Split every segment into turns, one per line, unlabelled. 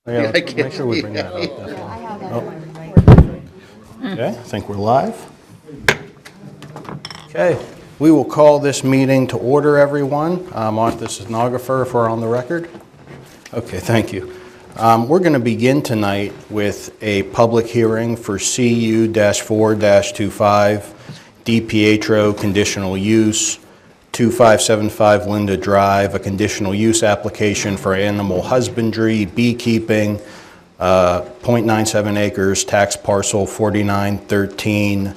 Yeah,
I
let's make sure we bring that up.
Yeah,
Definitely.
I have that
Oh.
one right
Okay, I think we're live. Okay, we will call this meeting to order, everyone. Mark the stenographer, if we're on the record. Okay, thank you. We're going to begin tonight with a public hearing for CU-4-25 DiPietro conditional use, 2575 Linda Drive, a conditional use application for animal husbandry, beekeeping, 0.97 acres, tax parcel 4913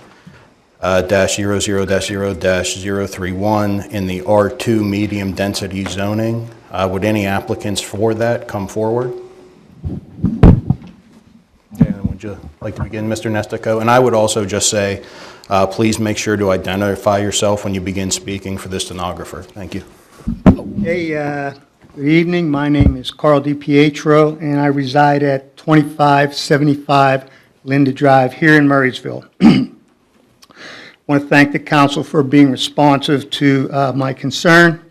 -00-0-031 in the R2 medium density zoning. Would any applicants for that come forward? And would you like to begin, Mr. Nestico? And I would also just say, please make sure to identify yourself when you begin speaking for the stenographer. Thank you.
Hey, good evening. My name is Carl DiPietro, and I reside at 2575 Linda Drive here in Murraysville. I want to thank the council for being responsive to my concern,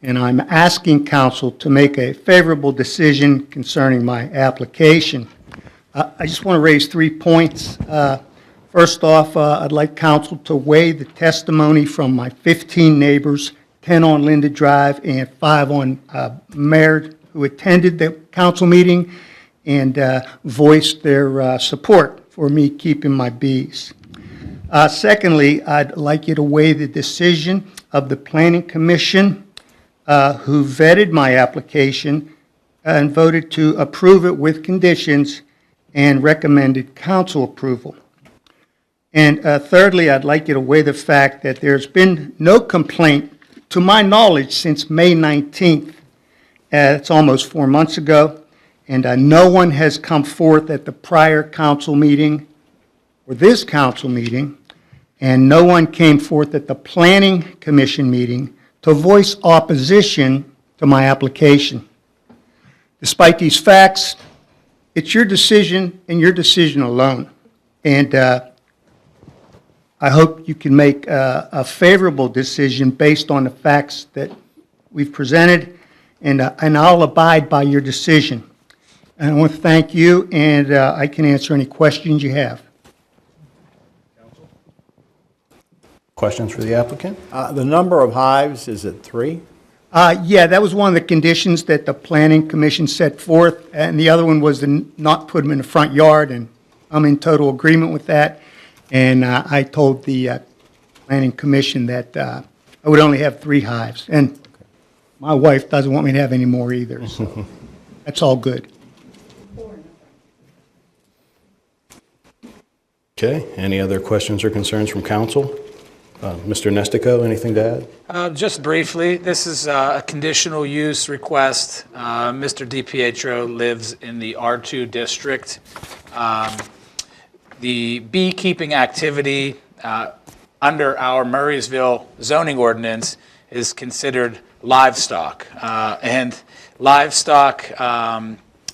and I'm asking council to make a favorable decision concerning my application. I just want to raise 3 points. First off, I'd like council to weigh the testimony from my 15 neighbors, 10 on Linda Drive and 5 on Mayor, who attended the council meeting and voiced their support for me keeping my bees. Secondly, I'd like you to weigh the decision of the Planning Commission, who vetted my application and voted to approve it with conditions and recommended council approval. And thirdly, I'd like you to weigh the fact that there's been no complaint, to my knowledge, since May 19th. It's almost 4 months ago, and no one has come forth at the prior council meeting or this council meeting, and no one came forth at the Planning Commission meeting to voice opposition to my application. Despite these facts, it's your decision and your decision alone. And I hope you can make a favorable decision based on the facts that we've presented, and I'll abide by your decision. And I want to thank you, and I can answer any questions you have.
Questions for the applicant?
The number of hives, is it 3?
Yeah, that was one of the conditions that the Planning Commission set forth, and the other one was to not put them in the front yard, and I'm in total agreement with that. And I told the Planning Commission that I would only have 3 hives. And my wife doesn't want me to have any more either, so that's all good.
Okay, any other questions or concerns from council? Mr. Nestico, anything to add?
Just briefly, this is a conditional use request. Mr. DiPietro lives in the R2 district. The beekeeping activity under our Murraysville zoning ordinance is considered livestock. And livestock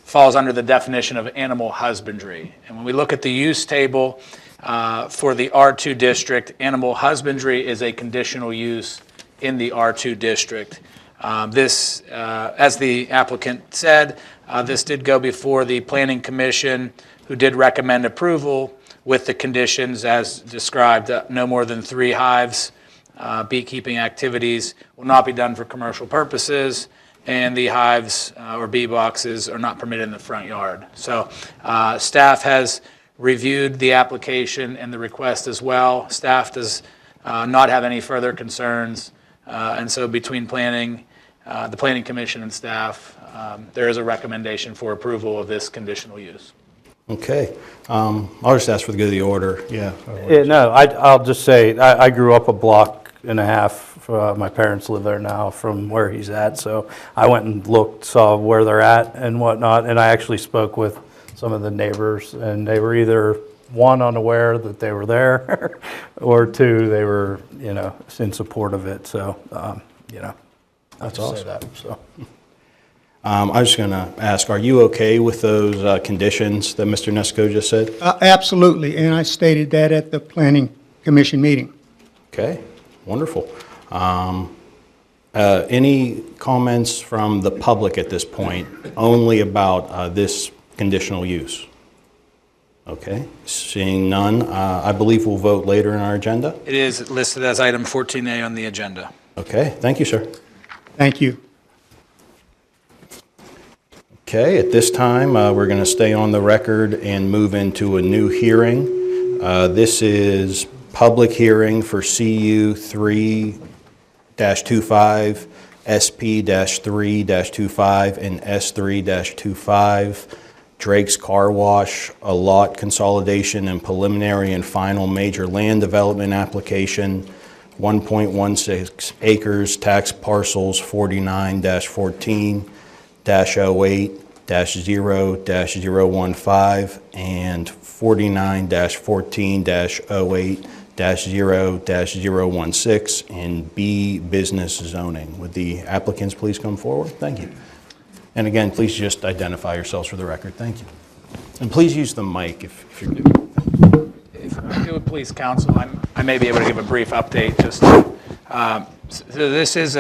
falls under the definition of animal husbandry. And when we look at the use table, for the R2 district, animal husbandry is a conditional use in the R2 district. This, as the applicant said, this did go before the Planning Commission, who did recommend approval with the conditions as described. No more than 3 hives. Beekeeping activities will not be done for commercial purposes, and the hives or bee boxes are not permitted in the front yard. So staff has reviewed the application and the request as well. Staff does not have any further concerns, and so between planning, the Planning Commission and staff, there is a recommendation for approval of this conditional use.
Okay, I'll just ask for the good of the order. Yeah.
No, I'll just say, I grew up a block and a half, my parents live there now from where he's at, so I went and looked, saw where they're at and whatnot, and I actually spoke with some of the neighbors, and they were either, 1, unaware that they were there, or 2, they were, in support of it, so,
That's
I'll
awesome.
say that, so.
I was just going to ask, are you okay with those conditions that Mr. Nestico just said?
Absolutely, and I stated that at the Planning Commission meeting.
Okay, wonderful. Any comments from the public at this point, only about this conditional use? Okay, seeing none, I believe we'll vote later in our agenda.
It is listed as item 14A on the agenda.
Okay, thank you, sir.
Thank you.
Okay, at this time, we're going to stay on the record and move into a new hearing. This is public hearing for CU 3-25, SP-3-25, and S3-25, Drake's Car Wash, a lot consolidation and preliminary and final major land development application, 1.16 acres, tax parcels 49-14-08-0-015 and 49-14-08-0-016 in B business zoning. Would the applicants please come forward? Thank you. And again, please just identify yourselves for the record. Thank you. And please use the mic if you're new.
If you would please, counsel, I may be able to give a brief update. So this is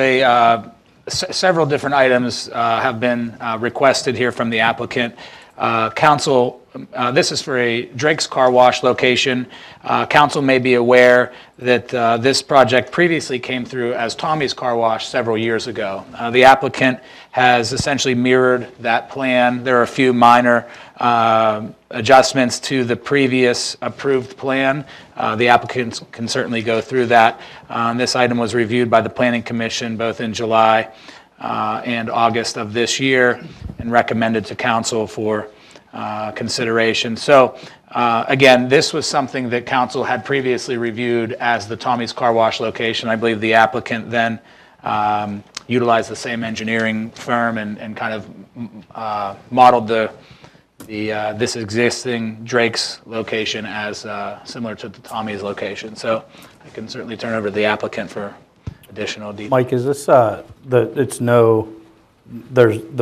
several different items have been requested here from the applicant. Council, this is for a Drake's Car Wash location. Council may be aware that this project previously came through as Tommy's Car Wash several years ago. The applicant has essentially mirrored that plan. There are a few minor adjustments to the previous approved plan. The applicants can certainly go through that. This item was reviewed by the Planning Commission both in July and August of this year and recommended to council for consideration. So again, this was something that council had previously reviewed as the Tommy's Car Wash location. I believe the applicant then utilized the same engineering firm and kind of modeled this existing Drake's location as similar to the Tommy's location. So I can certainly turn over to the applicant for additional details.
Mike, is this, the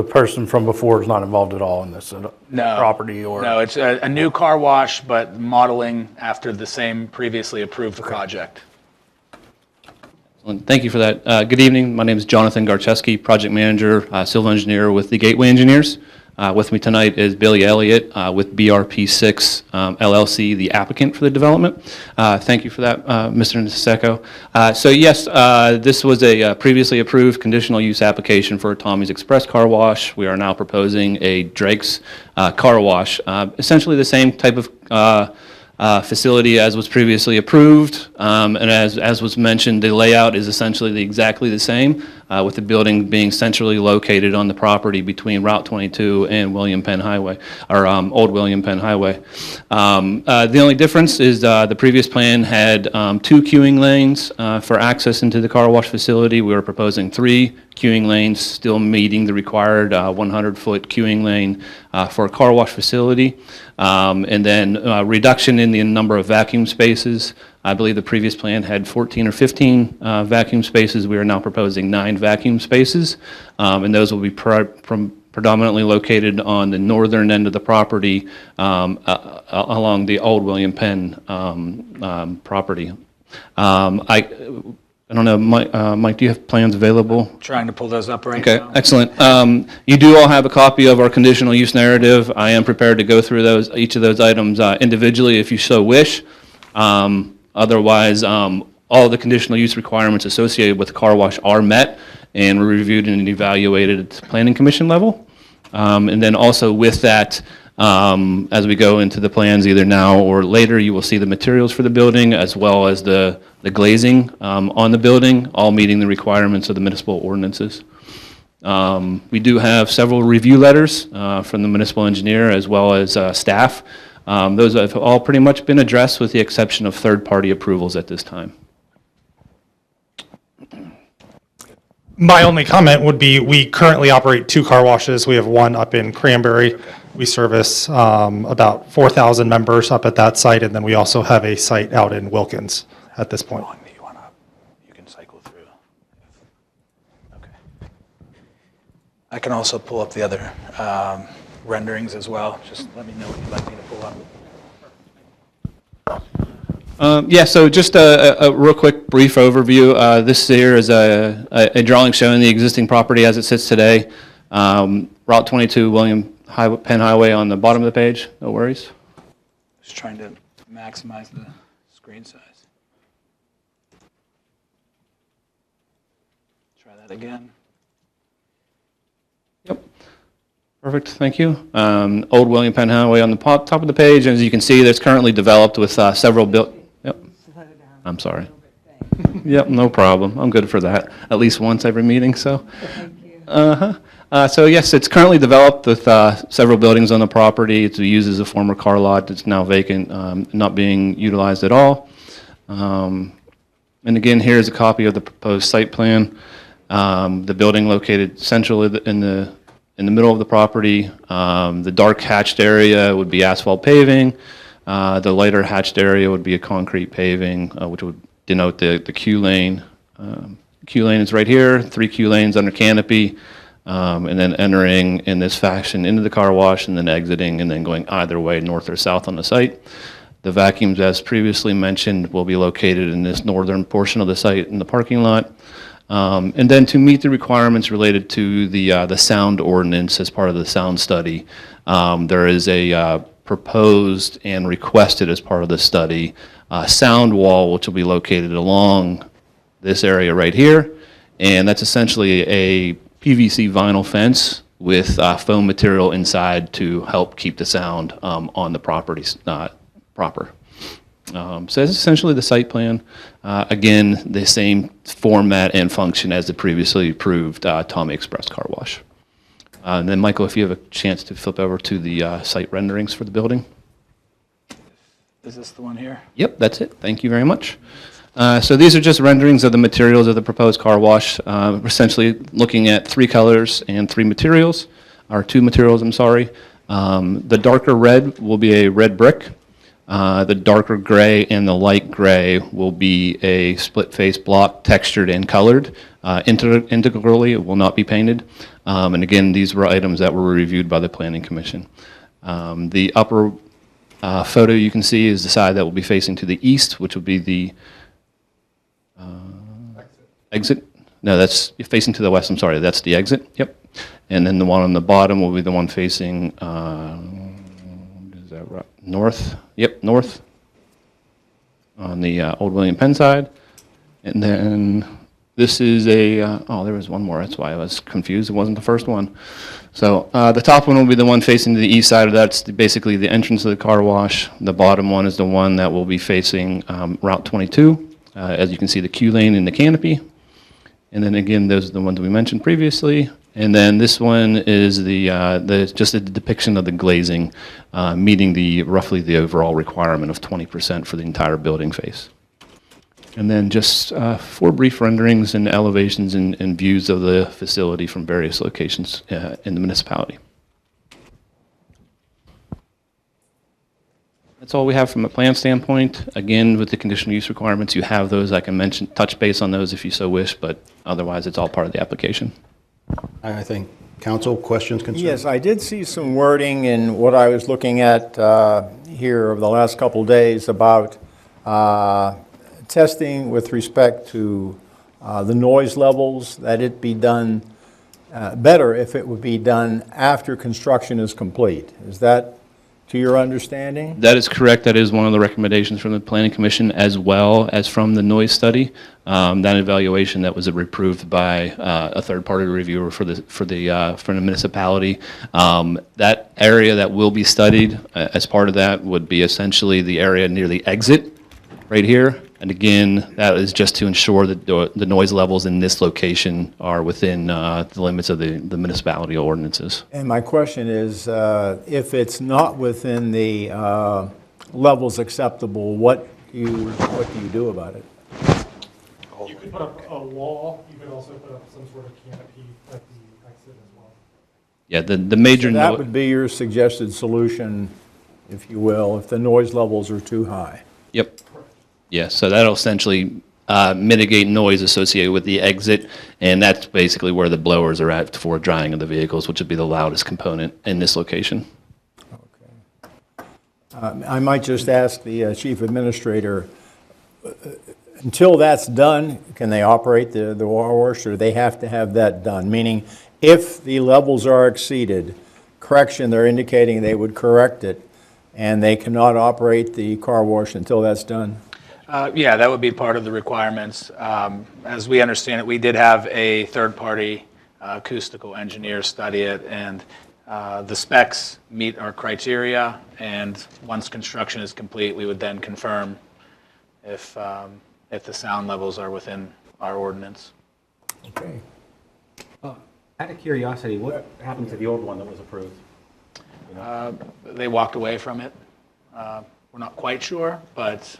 person from before is not involved at all in this property or?
No, it's a new car wash, but modeling after the same previously approved project.
Thank you for that. Good evening. My name is Jonathan Garcheski, project manager, civil engineer with the Gateway Engineers. With me tonight is Billy Elliott with BRP6 LLC, the applicant for the development. Thank you for that, Mr. Niseko. So yes, this was a previously approved conditional use application for Tommy's Express Car Wash. We are now proposing a Drake's Car Wash, essentially the same type of facility as was previously approved, and as was mentioned, the layout is essentially exactly the same, with the building being centrally located on the property between Route 22 and William Penn Highway, or Old William Penn Highway. The only difference is the previous plan had 2 queuing lanes for access into the car wash facility. We were proposing 3 queuing lanes, still meeting the required 100-foot queuing lane for a car wash facility. And then reduction in the number of vacuum spaces. I believe the previous plan had 14 or 15 vacuum spaces. We are now proposing 9 vacuum spaces, and those will be predominantly located on the northern end of the property along the old William Penn property. I don't know, Mike, do you have plans available?
Trying to pull those up right
Okay,
now.
excellent. You do all have a copy of our conditional use narrative. I am prepared to go through each of those items individually if you so wish. Otherwise, all the conditional use requirements associated with the car wash are met and were reviewed and evaluated at the Planning Commission level. And then also with that, as we go into the plans either now or later, you will see the materials for the building as well as the glazing on the building, all meeting the requirements of the municipal ordinances. We do have several review letters from the municipal engineer as well as staff. Those have all pretty much been addressed with the exception of third-party approvals at this time.
My only comment would be we currently operate 2 car washes. We have one up in Cranberry. We service about 4,000 members up at that site, and then we also have a site out in Wilkins at this point.
You can cycle through. Okay. I can also pull up the other renderings as well. Just let me know what you'd like me to pull up.
Yeah, so just a real quick, brief overview. This here is a drawing showing the existing property as it sits today. Route 22, Penn Highway on the bottom of the page, no worries.
Just trying to maximize the screen size. Try that again.
Yep. Perfect, thank you. Old William Penn Highway on the top of the page, and as you can see, there's currently developed with several Yep. I'm sorry. Yep, no problem. I'm good for that. At least once every meeting, so. So yes, it's currently developed with several buildings on the property. It's used as a former car lot. It's now vacant, not being utilized at all. And again, here's a copy of the proposed site plan. The building located centrally in the middle of the property. The dark hatched area would be asphalt paving. The lighter hatched area would be a concrete paving, which would denote the Q lane. Q lane is right here, 3 Q lanes under canopy, and then entering in this fashion into the car wash and then exiting and then going either way, north or south on the site. The vacuums, as previously mentioned, will be located in this northern portion of the site in the parking lot. And then to meet the requirements related to the sound ordinance as part of the sound study, there is a proposed and requested as part of the study sound wall, which will be located along this area right here. And that's essentially a PVC vinyl fence with foam material inside to help keep the sound on the property proper. So that's essentially the site plan. Again, the same format and function as the previously approved Tommy Express Car Wash. And then, Michael, if you have a chance to flip over to the site renderings for the building.
Is this the one here?
Yep, that's it. Thank you very much. So these are just renderings of the materials of the proposed car wash, essentially looking at 3 colors and 3 materials, or 2 materials, I'm sorry. The darker red will be a red brick. The darker gray and the light gray will be a split-face block, textured and colored. Integrally, it will not be painted. And again, these were items that were reviewed by the Planning Commission. The upper photo you can see is the side that will be facing to the east, which will be the exit. No, that's facing to the west. I'm sorry, that's the exit. Yep. And then the one on the bottom will be the one facing, is that right? North. Yep, north on the Old William Penn side. And then this is oh, there was one more. That's why I was confused. It wasn't the first one. So the top one will be the one facing to the east side. That's basically the entrance of the car wash. The bottom one is the one that will be facing Route 22. As you can see, the Q lane and the canopy. And then again, those are the ones we mentioned previously. And then this one is just a depiction of the glazing, meeting roughly the overall requirement of 20% for the entire building face. And then just 4 brief renderings and elevations and views of the facility from various locations in the municipality. That's all we have from a plan standpoint. Again, with the conditional use requirements, you have those. I can touch base on those if you so wish, but otherwise it's all part of the application.
I think, council, questions, concerns?
Yes, I did see some wording in what I was looking at here over the last couple of days about testing with respect to the noise levels, that it be done better if it would be done after construction is complete. Is that to your understanding?
That is correct. That is one of the recommendations from the Planning Commission as well as from the noise study. That evaluation that was approved by a third-party reviewer for the municipality. That area that will be studied as part of that would be essentially the area near the exit right here. And again, that is just to ensure that the noise levels in this location are within the limits of the municipality ordinances.
And my question is, if it's not within the levels acceptable, what do you do about it?
You could put up a wall, you could also put up some sort of canopy at the exit as well.
Yeah, the major.
That would be your suggested solution, if you will, if the noise levels are too high.
Yep. Yeah, so that'll essentially mitigate noise associated with the exit, and that's basically where the blowers are at for drying of the vehicles, which would be the loudest component in this location.
Okay. I might just ask the chief administrator, until that's done, can they operate the car wash, or they have to have that done? Meaning, if the levels are exceeded, correction, they're indicating they would correct it, and they cannot operate the car wash until that's done?
Yeah, that would be part of the requirements. As we understand it, we did have a third-party acoustical engineer study it, and the specs meet our criteria, and once construction is complete, we would then confirm if the sound levels are within our ordinance.
Okay.
Out of curiosity, what happened to the old one that was approved?
They walked away from it. We're not quite sure, but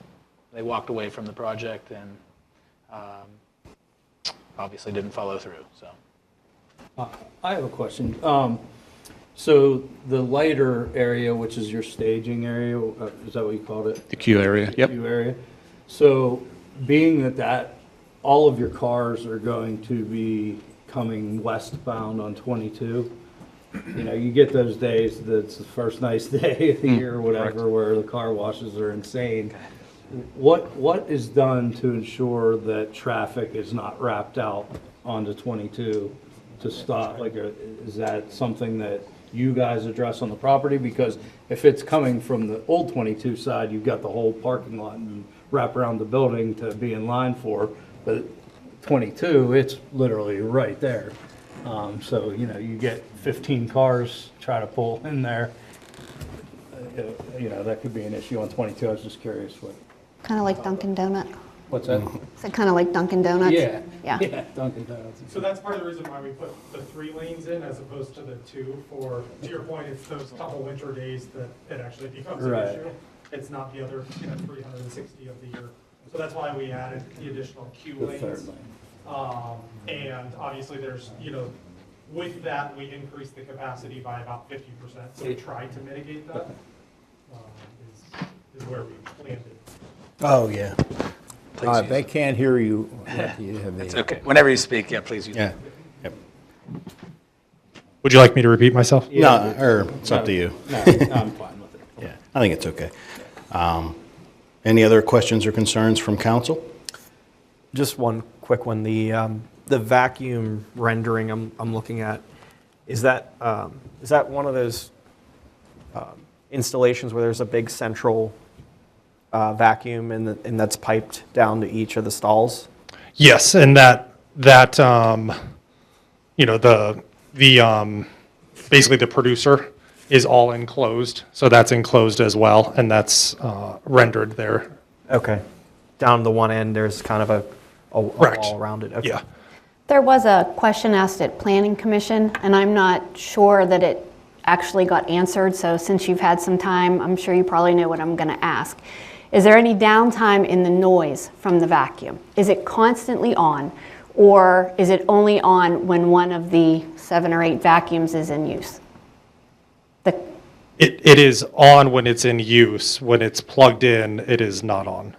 they walked away from the project and obviously didn't follow through, so.
I have a question. So the lighter area, which is your staging area, is that what you called it?
The queue area, yep.
Queue area. So being that all of your cars are going to be coming westbound on 22, you know, you get those days that's the first nice day of the year or whatever, where the car washes are insane. What is done to ensure that traffic is not wrapped out onto 22 to stop? Like, is that something that you guys address on the property? Because if it's coming from the old 22 side, you've got the whole parking lot and wrap around the building to be in line for, but 22, it's literally right there. So, you know, you get 15 cars try to pull in there. You know, that could be an issue on 22. I was just curious what.
Kind of like Dunkin' Donut.
What's that?
Is it kind of like Dunkin' Donuts?
Yeah.
Yeah.
Yeah, Dunkin' Donuts.
So that's part of the reason why we put the 3 lanes in as opposed to the 2 for, to your point, it's those couple winter days that it actually becomes an
Right.
issue. It's not the other, 360 of the year. So that's why we added the additional Q
The
lanes.
third lane.
And obviously there's, with that, we increased the capacity by about 50%. So we tried to mitigate that, is where we landed.
Oh, yeah.
If they can't hear you, what do you have
It's
the-
okay. Whenever you speak, yeah, please use it.
Yeah. Yep.
Would you like me to repeat myself?
No, or it's up to you.
No, I'm fine with it.
Yeah, I think it's okay. Any other questions or concerns from council?
Just one quick one. The vacuum rendering I'm looking at, is that one of those installations where there's a big central vacuum and that's piped down to each of the stalls?
Yes, and that basically the producer is all enclosed, so that's enclosed as well, and that's rendered there.
Okay. Down the one end, there's kind of a
Correct.
wall around it. Okay.
Yeah.
There was a question asked at Planning Commission, and I'm not sure that it actually got answered, so since you've had some time, I'm sure you probably know what I'm going to ask. Is there any downtime in the noise from the vacuum? Is it constantly on, or is it only on when one of the 7 or 8 vacuums is in use?
It is on when it's in use. When it's plugged in, it is not on.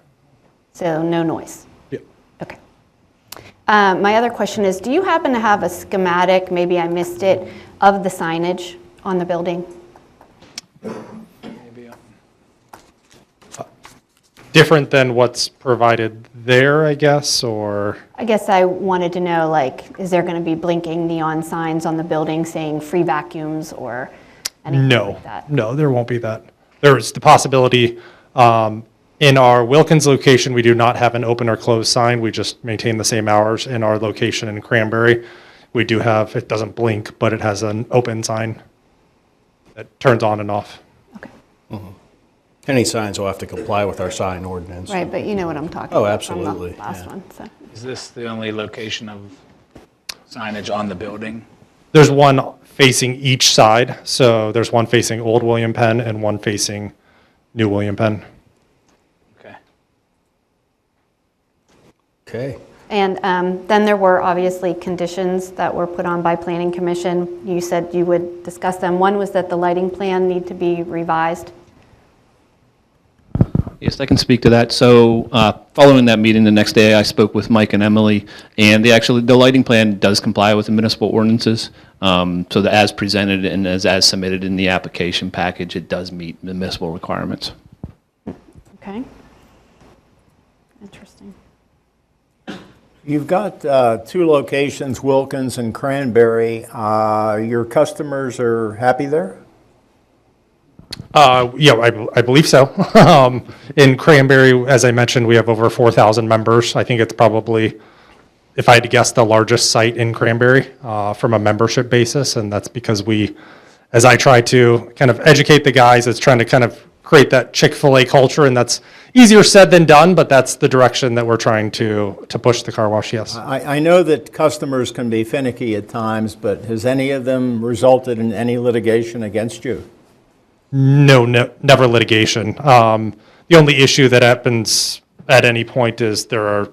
So no noise?
Yeah.
Okay. My other question is, do you happen to have a schematic, maybe I missed it, of the signage on the building?
Different than what's provided there, I guess, or?
I guess I wanted to know, like, is there going to be blinking neon signs on the building saying free vacuums or anything like that?
No, there won't be that. There's the possibility, in our Wilkins location, we do not have an open or closed sign. We just maintain the same hours. In our location in Cranberry, we do have, it doesn't blink, but it has an open sign that turns on and off.
Okay.
Any signs will have to comply with our sign ordinance.
Right, but you know what I'm talking
Oh,
about from
absolutely,
the last
yeah.
one, so.
Is this the only location of signage on the building?
There's one facing each side. So there's one facing Old William Penn and one facing New William Penn.
Okay.
Okay.
And then there were obviously conditions that were put on by Planning Commission. You said you would discuss them. One was that the lighting plan need to be revised.
Yes, I can speak to that. So following that meeting, the next day, I spoke with Mike and Emily, and the lighting plan does comply with the municipal ordinances. So that as presented and as submitted in the application package, it does meet the municipal requirements.
Okay. Interesting.
You've got two locations, Wilkins and Cranberry. Your customers are happy there?
Yeah, I believe so. In Cranberry, as I mentioned, we have over 4,000 members. I think it's probably, if I had to guess, the largest site in Cranberry from a membership basis, and that's because as I try to kind of educate the guys, it's trying to kind of create that Chick-fil-A culture, and that's easier said than done, but that's the direction that we're trying to push the car wash, yes.
I know that customers can be finicky at times, but has any of them resulted in any litigation against you?
No, never litigation. The only issue that happens at any point is there are,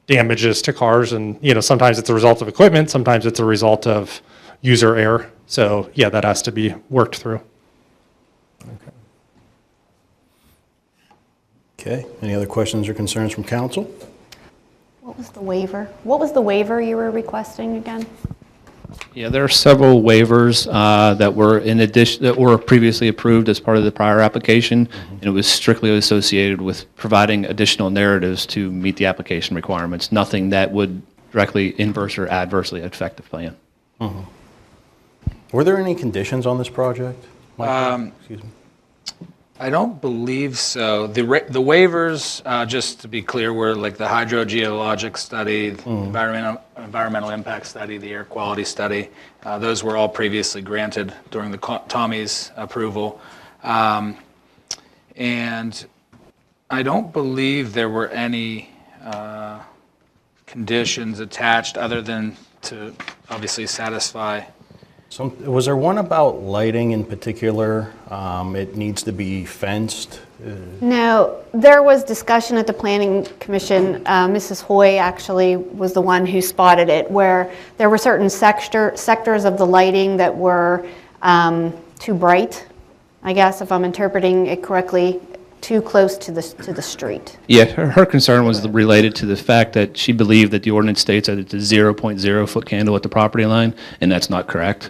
damages to cars, and, sometimes it's a result of equipment, sometimes it's a result of user error. So, yeah, that has to be worked through.
Okay, any other questions or concerns from council?
What was the waiver? What was the waiver you were requesting again?
Yeah, there are several waivers that were that were previously approved as part of the prior application, and it was strictly associated with providing additional narratives to meet the application requirements. Nothing that would directly inverse or adversely affect the plan.
Were there any conditions on this project? Michael? Excuse me.
I don't believe so. The waivers, just to be clear, were like the hydrogeologic study, the environmental impact study, the air quality study. Those were all previously granted during the Tommy's approval. And I don't believe there were any conditions attached other than to obviously satisfy.
Was there one about lighting in particular? It needs to be fenced?
No, there was discussion at the Planning Commission. Mrs. Hoy actually was the one who spotted it, where there were certain sectors of the lighting that were too bright, I guess, if I'm interpreting it correctly, too close to the street.
Yeah, her concern was related to the fact that she believed that the ordinance states that it's a 0.0 foot candle at the property line, and that's not correct.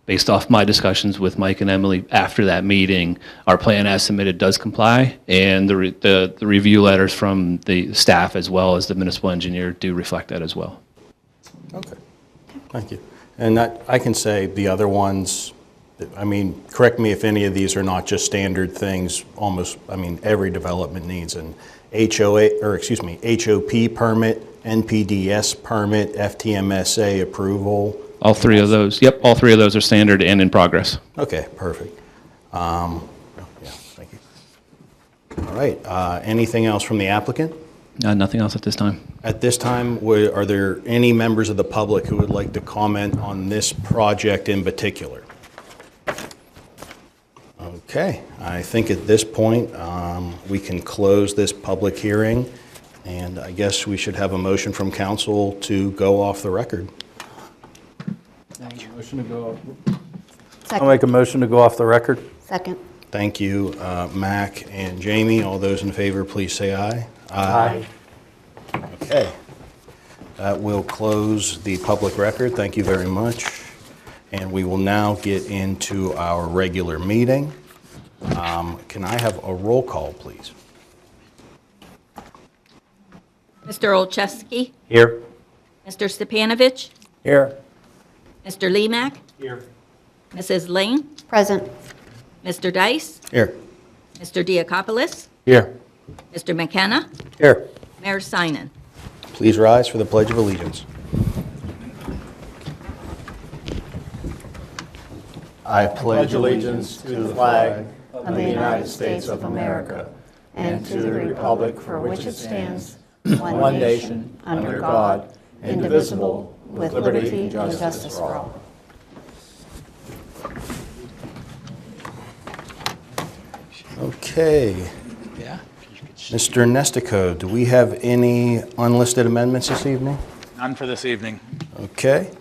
Based off my discussions with Mike and Emily after that meeting, our plan as submitted does comply, and the review letters from the staff as well as the municipal engineer do reflect that as well.
Okay, thank you. And I can say the other ones, correct me if any of these are not just standard things, every development needs an HOP permit, NPDS permit, FTMSA approval.
All three of those, yep, all three of those are standard and in progress.
Okay, perfect. Yeah, thank you. All right, anything else from the applicant?
Nothing else at this time.
At this time, are there any members of the public who would like to comment on this project in particular? Okay, I think at this point, we can close this public hearing, and I guess we should have a motion from council to go off the record.
I'll make a motion to go off the record.
Second.
Thank you, Mac and Jamie. All those in favor, please say aye.
Aye.
Okay. That will close the public record. Thank you very much. And we will now get into our regular meeting. Can I have a roll call, please?
Mr. Olszewski,
Here.
Mr. Stepanovich,
Here.
Mr. Lemak,
Here.
Mrs. Lane,
Present.
Mr. Dice,
Here.
Mr. Diakopoulos,
Here.
Mr. McKenna,
Here.
Mayor Sinan.
Please rise for the Pledge of Allegiance. I
Pledge allegiance to the flag
Of the United States of America and to the republic for which it stands,
one nation, under God,
indivisible, with liberty and justice for all.
Okay.
Yeah?
Mr. Nestico, do we have any unlisted amendments this evening?
None for this evening.
Okay.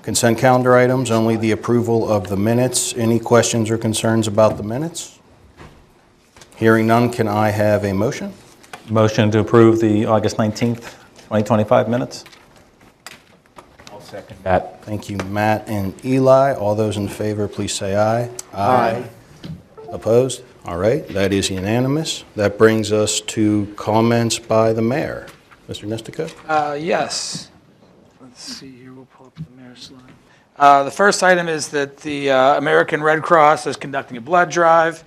Consent calendar items, only the approval of the minutes. Any questions or concerns about the minutes? Hearing none, can I have a motion?
Motion to approve the August 19th, 2025 minutes?
I'll second
That.
Thank you, Matt and Eli. All those in favor, please say aye. Aye. Opposed? All right, that is unanimous. That brings us to comments by the mayor. Mr. Nestico?
Yes. Let's see here, we'll pull up the mayor's slide. The first item is that the American Red Cross is conducting a blood drive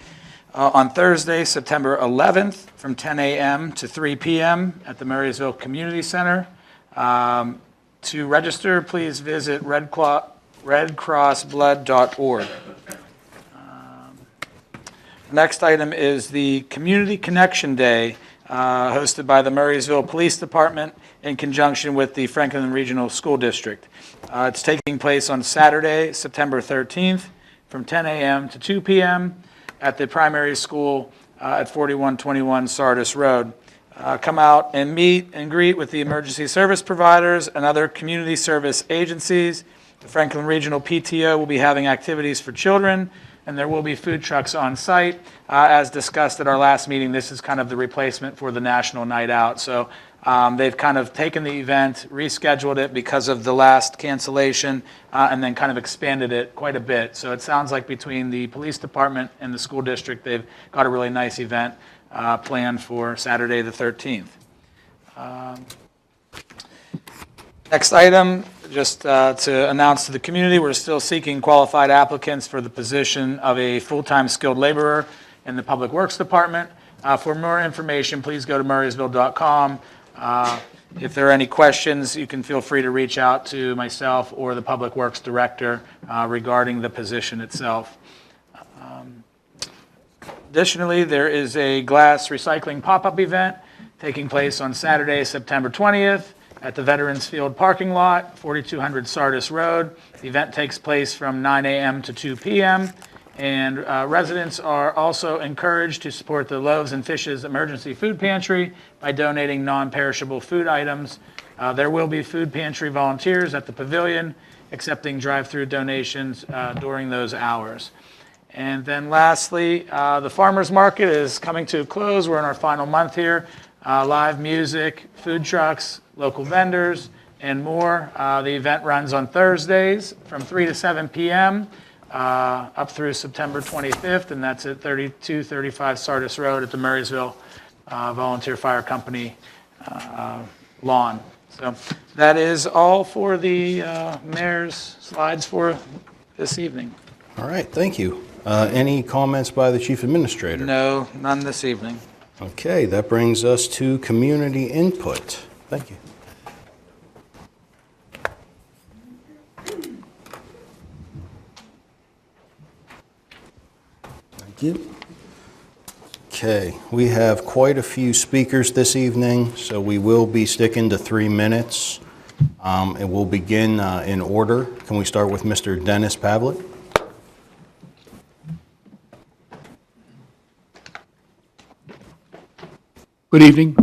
on Thursday, September 11th, from 10 a.m. to 3 p.m. at the Marysville Community Center. To register, please visit redcrossblood.org. Next item is the Community Connection Day, hosted by the Marysville Police Department in conjunction with the Franklin Regional School District. It's taking place on Saturday, September 13th, from 10 a.m. to 2 p.m. at the primary school at 4121 Sardis Road. Come out and meet and greet with the emergency service providers and other community service agencies. The Franklin Regional PTO will be having activities for children, and there will be food trucks on site. As discussed at our last meeting, this is kind of the replacement for the National Night Out. So they've kind of taken the event, rescheduled it because of the last cancellation, and then kind of expanded it quite a bit. So it sounds like between the police department and the school district, they've got a really nice event planned for Saturday the 13th. Next item, just to announce to the community, we're still seeking qualified applicants for the position of a full-time skilled laborer in the Public Works Department. For more information, please go to murraysville.com. If there are any questions, you can feel free to reach out to myself or the Public Works Director regarding the position itself. Additionally, there is a glass recycling pop-up event taking place on Saturday, September 20th at the Veterans Field parking lot, 4200 Sardis Road. The event takes place from 9 a.m. to 2 p.m. And residents are also encouraged to support the Loaves and Fishes Emergency Food Pantry by donating non-perishable food items. There will be food pantry volunteers at the pavilion accepting drive-through donations during those hours. And then lastly, the farmers market is coming to a close. We're in our final month here. Live music, food trucks, local vendors, and more. The event runs on Thursdays from 3 to 7 p.m. Up through September 25th, and that's at 3235 Sardis Road at the Marysville Volunteer Fire Company lawn. So that is all for the mayor's slides for this evening.
All right, thank you. Any comments by the chief administrator?
No, none this evening.
Okay, that brings us to community input. Thank you. Thank you. Okay, we have quite a few speakers this evening, so we will be sticking to 3 minutes. And we'll begin in order. Can we start with Mr. Dennis Pavlik?
Good evening.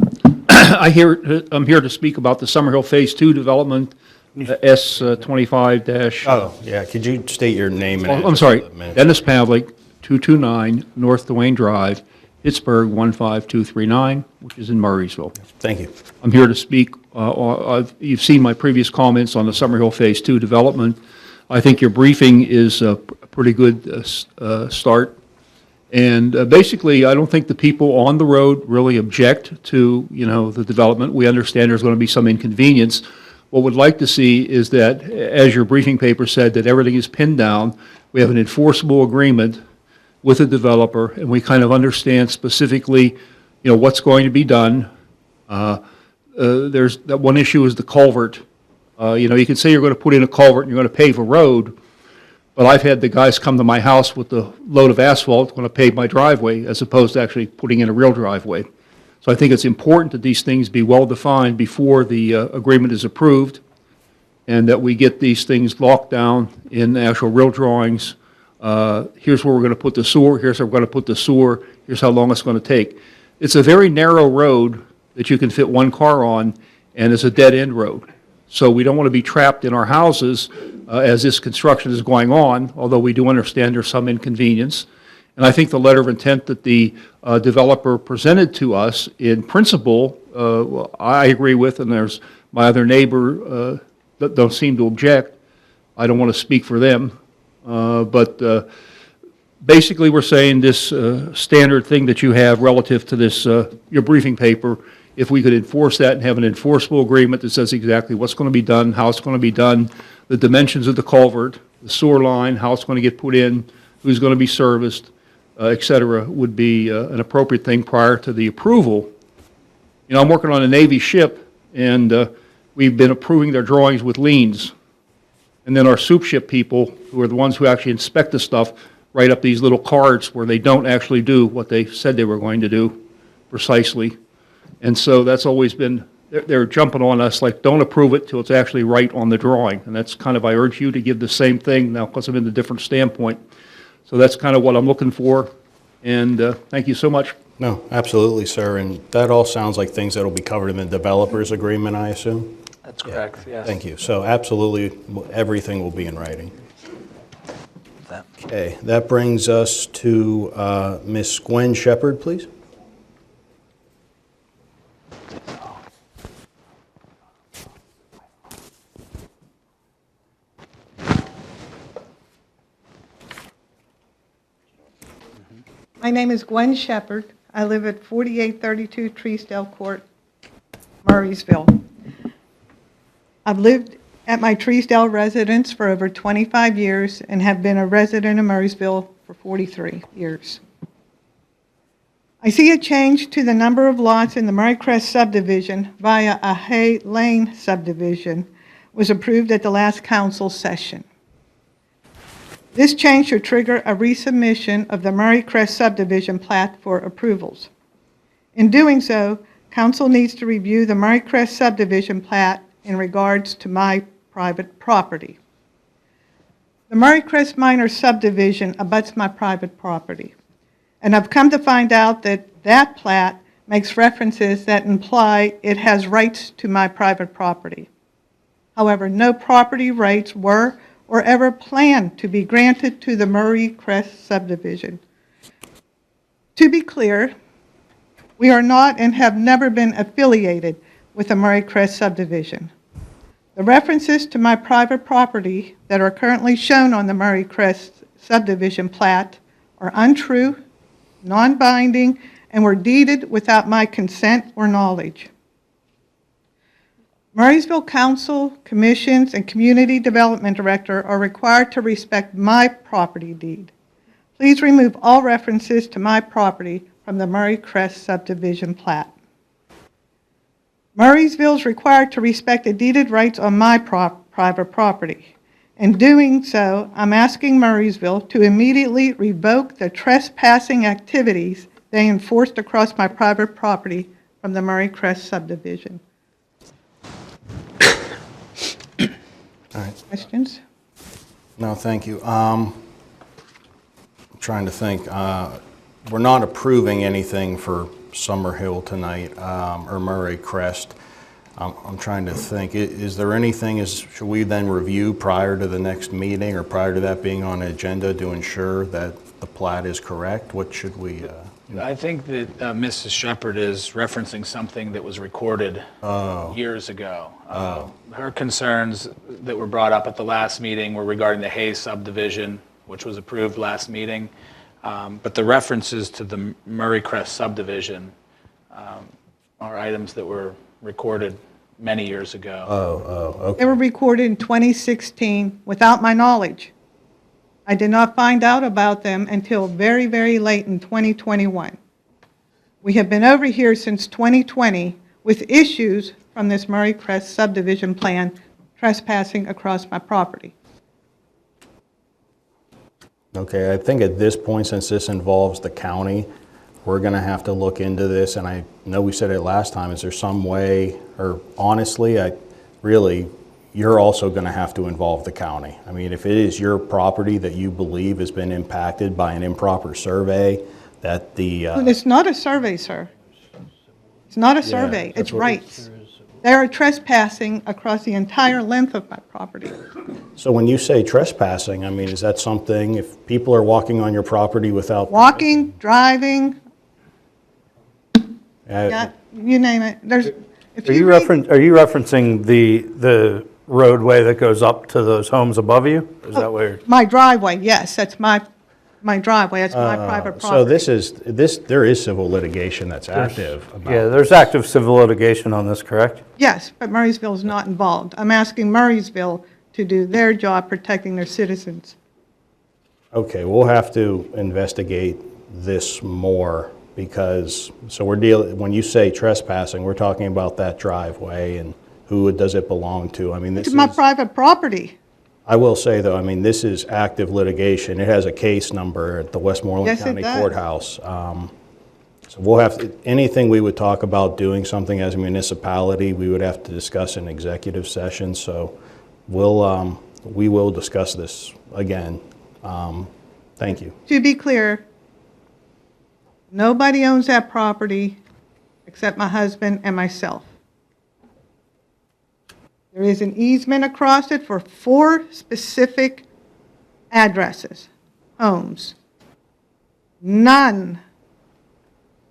I'm here to speak about the Summerhill Phase 2 development, S25-
Oh, yeah, could you state your name and address?
I'm sorry,
for the minute?
Dennis Pavlik, 229 North Duane Drive, Pittsburgh 15239, which is in Murraysville.
Thank you.
I'm here to speak, you've seen my previous comments on the Summerhill Phase 2 development. I think your briefing is a pretty good start. And basically, I don't think the people on the road really object to, the development. We understand there's going to be some inconvenience. What we'd like to see is that, as your briefing paper said, that everything is pinned down. We have an enforceable agreement with the developer, and we kind of understand specifically, what's going to be done. There's that one issue is the culvert. You can say you're going to put in a culvert and you're going to pave a road, but I've had the guys come to my house with the load of asphalt, going to pave my driveway, as opposed to actually putting in a real driveway. So I think it's important that these things be well-defined before the agreement is approved, and that we get these things locked down in actual real drawings. Here's where we're going to put the sewer, here's where we're going to put the sewer, here's how long it's going to take. It's a very narrow road that you can fit one car on, and it's a dead-end road. So we don't want to be trapped in our houses as this construction is going on, although we do understand there's some inconvenience. And I think the letter of intent that the developer presented to us, in principle, I agree with, and there's my other neighbor that don't seem to object. I don't want to speak for them, but basically, we're saying this standard thing that you have relative to this, your briefing paper, if we could enforce that and have an enforceable agreement that says exactly what's going to be done, how it's going to be done, the dimensions of the culvert, the sewer line, how it's going to get put in, who's going to be serviced, et cetera, would be an appropriate thing prior to the approval. You know, I'm working on a Navy ship, and we've been approving their drawings with liens. And then our soup ship people, who are the ones who actually inspect the stuff, write up these little cards where they don't actually do what they said they were going to do precisely. And so that's always been, they're jumping on us like, don't approve it till it's actually right on the drawing. And that's kind of, I urge you to give the same thing now because I'm in a different standpoint. So that's kind of what I'm looking for. And thank you so much.
No, absolutely, sir. And that all sounds like things that will be covered in the developer's agreement, I assume?
That's correct, yes.
Thank you. So absolutely, everything will be in writing. Okay, that brings us to Ms. Gwen Shepherd, please.
My name is Gwen Shepherd. I live at 4832 Treesdale Court, Murraysville. I've lived at my Treesdale residence for over 25 years and have been a resident of Murraysville for 43 years. I see a change to the number of lots in the Murray Crest subdivision via a Hay Lane subdivision was approved at the last council session. This change should trigger a resubmission of the Murray Crest subdivision plat for approvals. In doing so, council needs to review the Murray Crest subdivision plat in regards to my private property. The Murray Crest Minor subdivision abuts my private property, and I've come to find out that that plat makes references that imply it has rights to my private property. However, no property rights were or ever planned to be granted to the Murray Crest subdivision. To be clear, we are not and have never been affiliated with the Murray Crest subdivision. The references to my private property that are currently shown on the Murray Crest subdivision plat are untrue, non-binding, and were deeded without my consent or knowledge. Murraysville Council, Commissions, and Community Development Director are required to respect my property deed. Please remove all references to my property from the Murray Crest subdivision plat. Murraysville is required to respect the deeded rights on my private property. In doing so, I'm asking Murraysville to immediately revoke the trespassing activities they enforced across my private property from the Murray Crest subdivision.
All right.
Questions?
No, thank you. I'm trying to think. We're not approving anything for Summerhill tonight or Murray Crest. I'm trying to think. Is there anything, should we then review prior to the next meeting or prior to that being on the agenda to ensure that the plat is correct? What should we?
I think that Mrs. Shepherd is referencing something that was recorded years ago. Her concerns that were brought up at the last meeting were regarding the Hayes subdivision, which was approved last meeting. But the references to the Murray Crest subdivision are items that were recorded many years ago.
Okay.
They were recorded in 2016 without my knowledge. I did not find out about them until very, very late in 2021. We have been over here since 2020 with issues from this Murray Crest subdivision plan trespassing across my property.
Okay, I think at this point, since this involves the county, we're going to have to look into this, and I know we said it last time. Is there some way, or honestly, you're also going to have to involve the county. I mean, if it is your property that you believe has been impacted by an improper survey, that the...
It's not a survey, sir. It's not a survey. It's rights. They are trespassing across the entire length of my property.
So when you say trespassing, I mean, is that something, if people are walking on your property without...
Walking, driving, you name it.
Are you referencing the roadway that goes up to those homes above you? Is that where?
My driveway, yes, that's my my driveway, it's my private property.
So there is civil litigation that's active about.
Yeah, there's active civil litigation on this, correct?
Yes, but Murraysville is not involved. I'm asking Murraysville to do their job protecting their citizens.
Okay, we'll have to investigate this more because, so we're dealing, when you say trespassing, we're talking about that driveway and who does it belong to? I mean, this
It's my
is,
private property.
I will say though, I mean, this is active litigation. It has a case number at the Westmoreland
Yes, it
County
does.
Courthouse. So we'll have, anything we would talk about doing something as a municipality, we would have to discuss in executive session. So we will discuss this again. Thank you.
To be clear, nobody owns that property except my husband and myself. There is an easement across it for 4 specific addresses, homes. None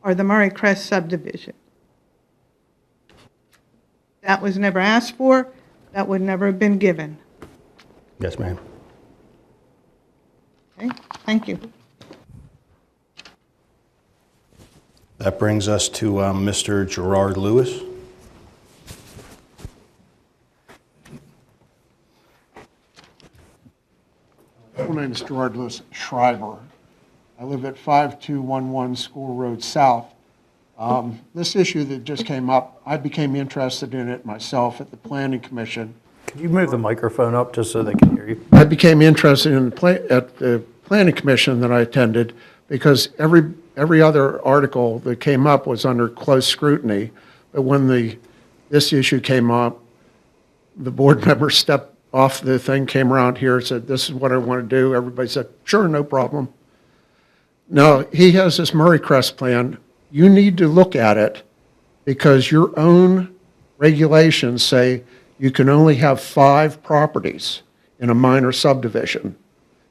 are the Murray Crest subdivision. That was never asked for. That would never have been given.
Yes, ma'am.
Okay, thank you.
That brings us to Mr. Gerard Lewis.
My name is Gerard Lewis Schreiber. I live at 5211 School Road South. This issue that just came up, I became interested in it myself at the Planning Commission.
Could you move the microphone up just so they can hear you?
I became interested in at the Planning Commission that I attended because every other article that came up was under close scrutiny. But when this issue came up, the board member stepped off the thing, came around here, said, "This is what I want to do." Everybody said, "Sure, no problem." Now, he has this Murray Crest plan. You need to look at it because your own regulations say you can only have 5 properties in a minor subdivision.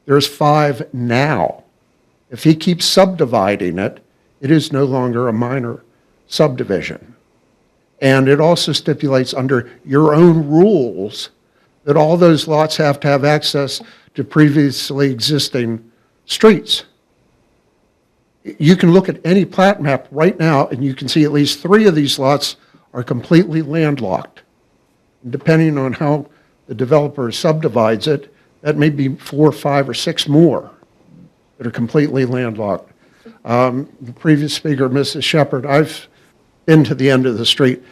There's 5 now. If he keeps subdividing it, it is no longer a minor subdivision. And it also stipulates under your own rules that all those lots have to have access to previously existing streets. You can look at any plat map right now, and you can see at least 3 of these lots are completely landlocked. And depending on how the developer subdivides it, that may be 4, 5, or 6 more that are completely landlocked. The previous speaker, Mrs. Shepherd, I've been to the end of the street.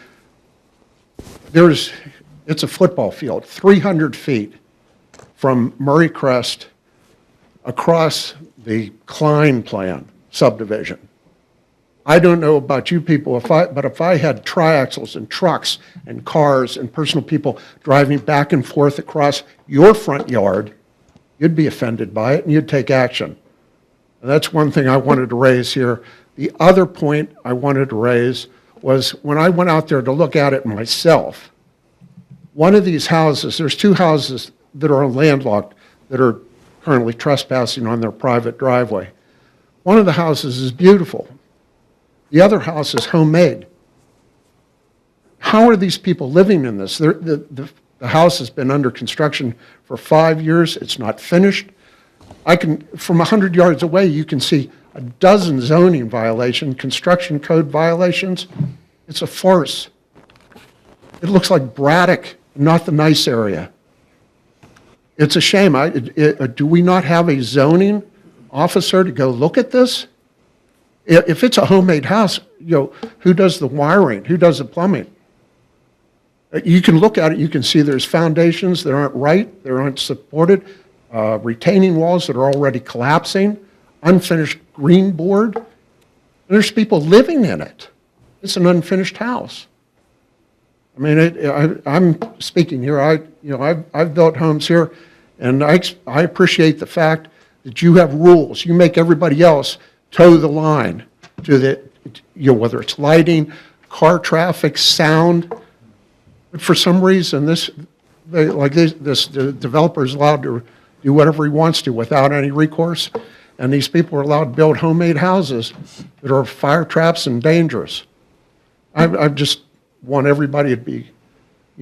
It's a football field, 300 feet from Murray Crest across the Klein Plan subdivision. I don't know about you people, but if I had triaxles and trucks and cars and personal people driving back and forth across your front yard, you'd be offended by it and you'd take action. And that's one thing I wanted to raise here. The other point I wanted to raise was when I went out there to look at it myself, one of these houses, there's 2 houses that are landlocked that are currently trespassing on their private driveway. One of the houses is beautiful. The other house is homemade. How are these people living in this? The house has been under construction for 5 years. It's not finished. From 100 yards away, you can see a dozen zoning violations, construction code violations. It's a farce. It looks like Braddock, not the nice area. It's a shame. Do we not have a zoning officer to go look at this? If it's a homemade house, who does the wiring? Who does the plumbing? You can look at it, you can see there's foundations that aren't right, that aren't supported, retaining walls that are already collapsing, unfinished green board. And there's people living in it. It's an unfinished house. I mean, I'm speaking here. I've built homes here, and I appreciate the fact that you have rules. You make everybody else toe the line to whether it's lighting, car traffic, sound. But for some reason, this developer is allowed to do whatever he wants to without any recourse, and these people are allowed to build homemade houses that are fire traps and dangerous. I just want everybody to be,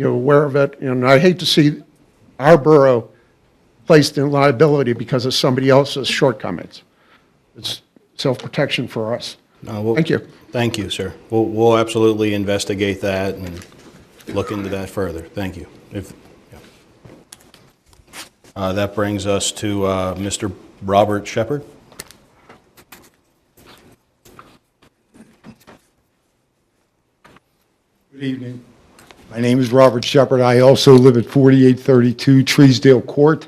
aware of it, and I hate to see our borough placed in liability because of somebody else's shortcomings. it's self-protection for us.
No,
Thank you.
Thank you, sir. We'll absolutely investigate that and look into that further. Thank you. That brings us to Mr. Robert Shepard.
Good evening. My name is Robert Shepard. I also live at 4832 Treesdale Court.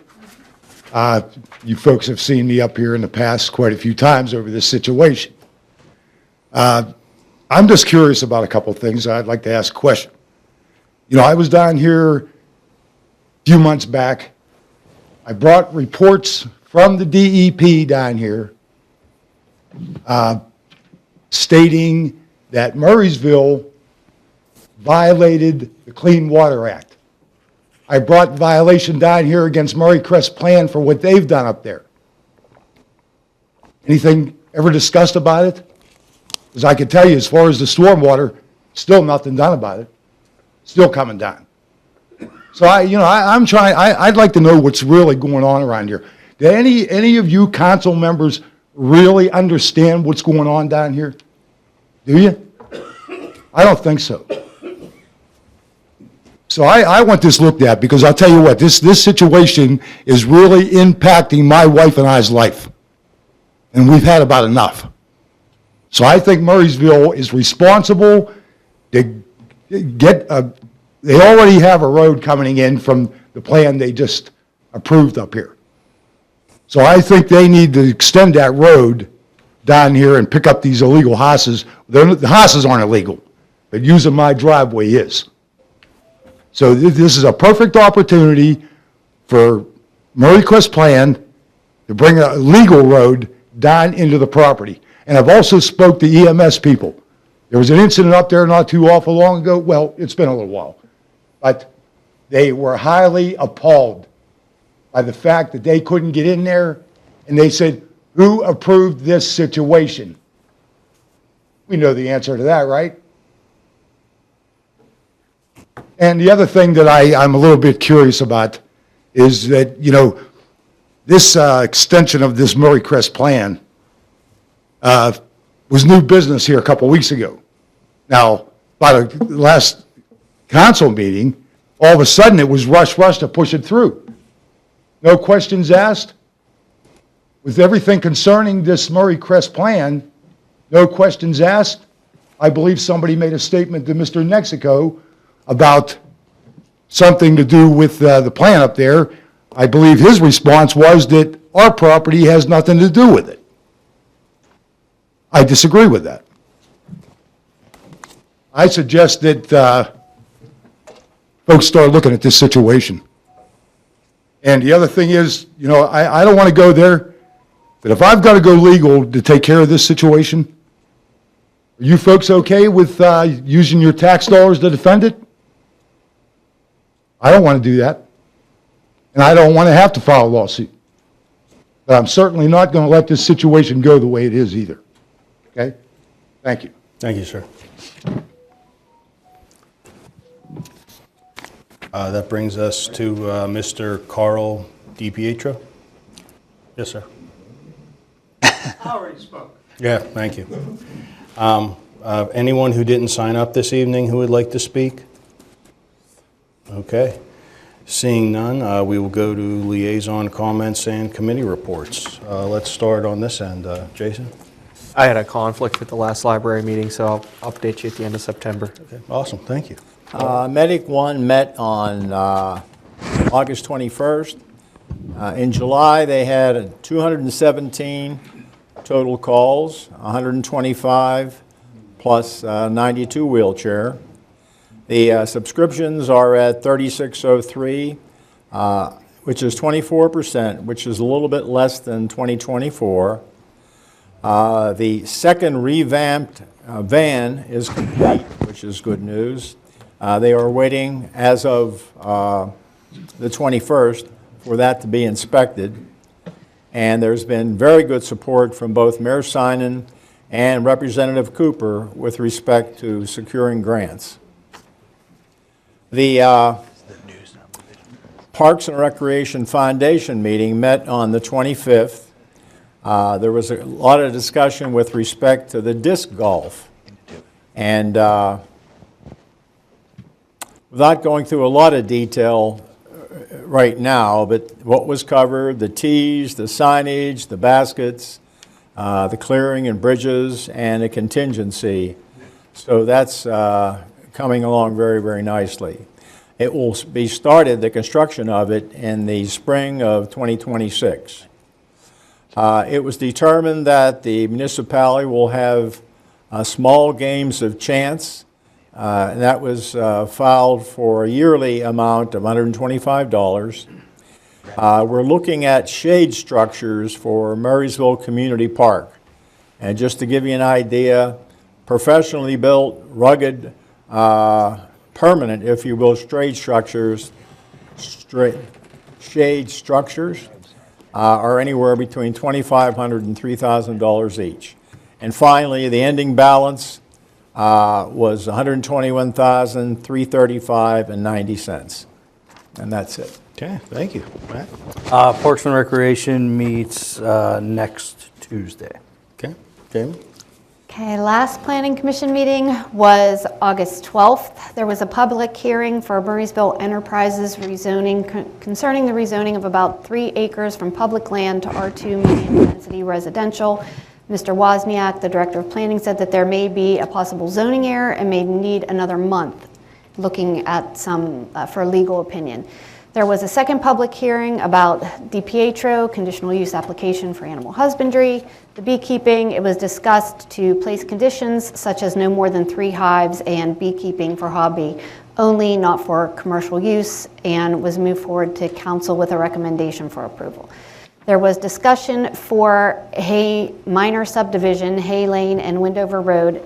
You folks have seen me up here in the past quite a few times over this situation. I'm just curious about a couple of things. I'd like to ask a question. You know, I was down here a few months back. I brought reports from the DEP down here stating that Murraysville violated the Clean Water Act. I brought violation down here against Murray Crest Plan for what they've done up there. Anything ever discussed about it? Because I can tell you, as far as the stormwater, still nothing done about it. Still coming down. So I'd like to know what's really going on around here. Do any of you council members really understand what's going on down here? Do you? I don't think so. So I want this looked at, because I'll tell you what, this situation is really impacting my wife and I's life. And we've had about enough. So I think Murraysville is responsible to get they already have a road coming in from the plan they just approved up here. So I think they need to extend that road down here and pick up these illegal houses. The houses aren't illegal, but using my driveway is. So this is a perfect opportunity for Murray Crest Plan to bring a legal road down into the property. And I've also spoke to EMS people. There was an incident up there not too awful long ago. Well, it's been a little while. But they were highly appalled by the fact that they couldn't get in there. And they said, who approved this situation? We know the answer to that, right? And the other thing that I'm a little bit curious about is that, you know, this extension of this Murray Crest Plan was new business here a couple weeks ago. Now, by the last council meeting, all of a sudden it was rush to push it through. No questions asked. With everything concerning this Murray Crest Plan, no questions asked. I believe somebody made a statement to Mr. Nexico about something to do with the plan up there. I believe his response was that our property has nothing to do with it. I disagree with that. I suggest that folks start looking at this situation. And the other thing is, you know, I don't want to go there, but if I've got to go legal to take care of this situation, are you folks okay with using your tax dollars to defend it? I don't want to do that. And I don't want to have to file a lawsuit. But I'm certainly not going to let this situation go the way it is either. Okay? Thank you.
Thank you, sir. That brings us to Mr. Carl DiPietro. Yes, sir.
I already spoke.
Yeah, thank you. Anyone who didn't sign up this evening who would like to speak? Okay. Seeing none, we will go to liaison comments and committee reports. Let's start on this end. Jason?
I had a conflict with the last library meeting, so I'll update you at the end of September.
Okay, awesome, thank you.
Medic 1 met on August 21st. In July, they had 217 total calls, 125 plus 92 wheelchair. The subscriptions are at 3603, which is 24%, which is a little bit less than 2024. The second revamped van is complete, which is good news. They are waiting as of the 21st for that to be inspected. And there's been very good support from both Mayor Sinan and Representative Cooper with respect to securing grants. The Parks and Recreation Foundation meeting met on the 25th. There was a lot of discussion with respect to the disc golf. And without going through a lot of detail right now, but what was covered, the tees, the signage, the baskets, the clearing and bridges, and a contingency. So that's coming along very, very nicely. It will be started, the construction of it, in the spring of 2026. It was determined that the municipality will have small games of chance, and that was filed for a yearly amount of $125. We're looking at shade structures for Murraysville Community Park. And just to give you an idea, professionally built, rugged, permanent, if you will, shade structures are anywhere between $2,500 and $3,000 each. And finally, the ending balance was $121,335.90. And that's it.
Okay, thank you. Matt?
Parks and Recreation meets next Tuesday.
Okay, Jamie?
Okay, last Planning Commission meeting was August 12th. There was a public hearing for Murraysville Enterprises rezoning concerning the rezoning of about 3 acres from public land to R2 medium density residential. Mr. Wozniak, the Director of Planning, said that there may be a possible zoning error and may need another month looking at some for a legal opinion. There was a second public hearing about DiPietro, conditional use application for animal husbandry, the beekeeping. It was discussed to place conditions such as no more than 3 hives and beekeeping for hobby only, not for commercial use, and was moved forward to council with a recommendation for approval. There was discussion for Hay minor subdivision, Hay Lane and Windover Road,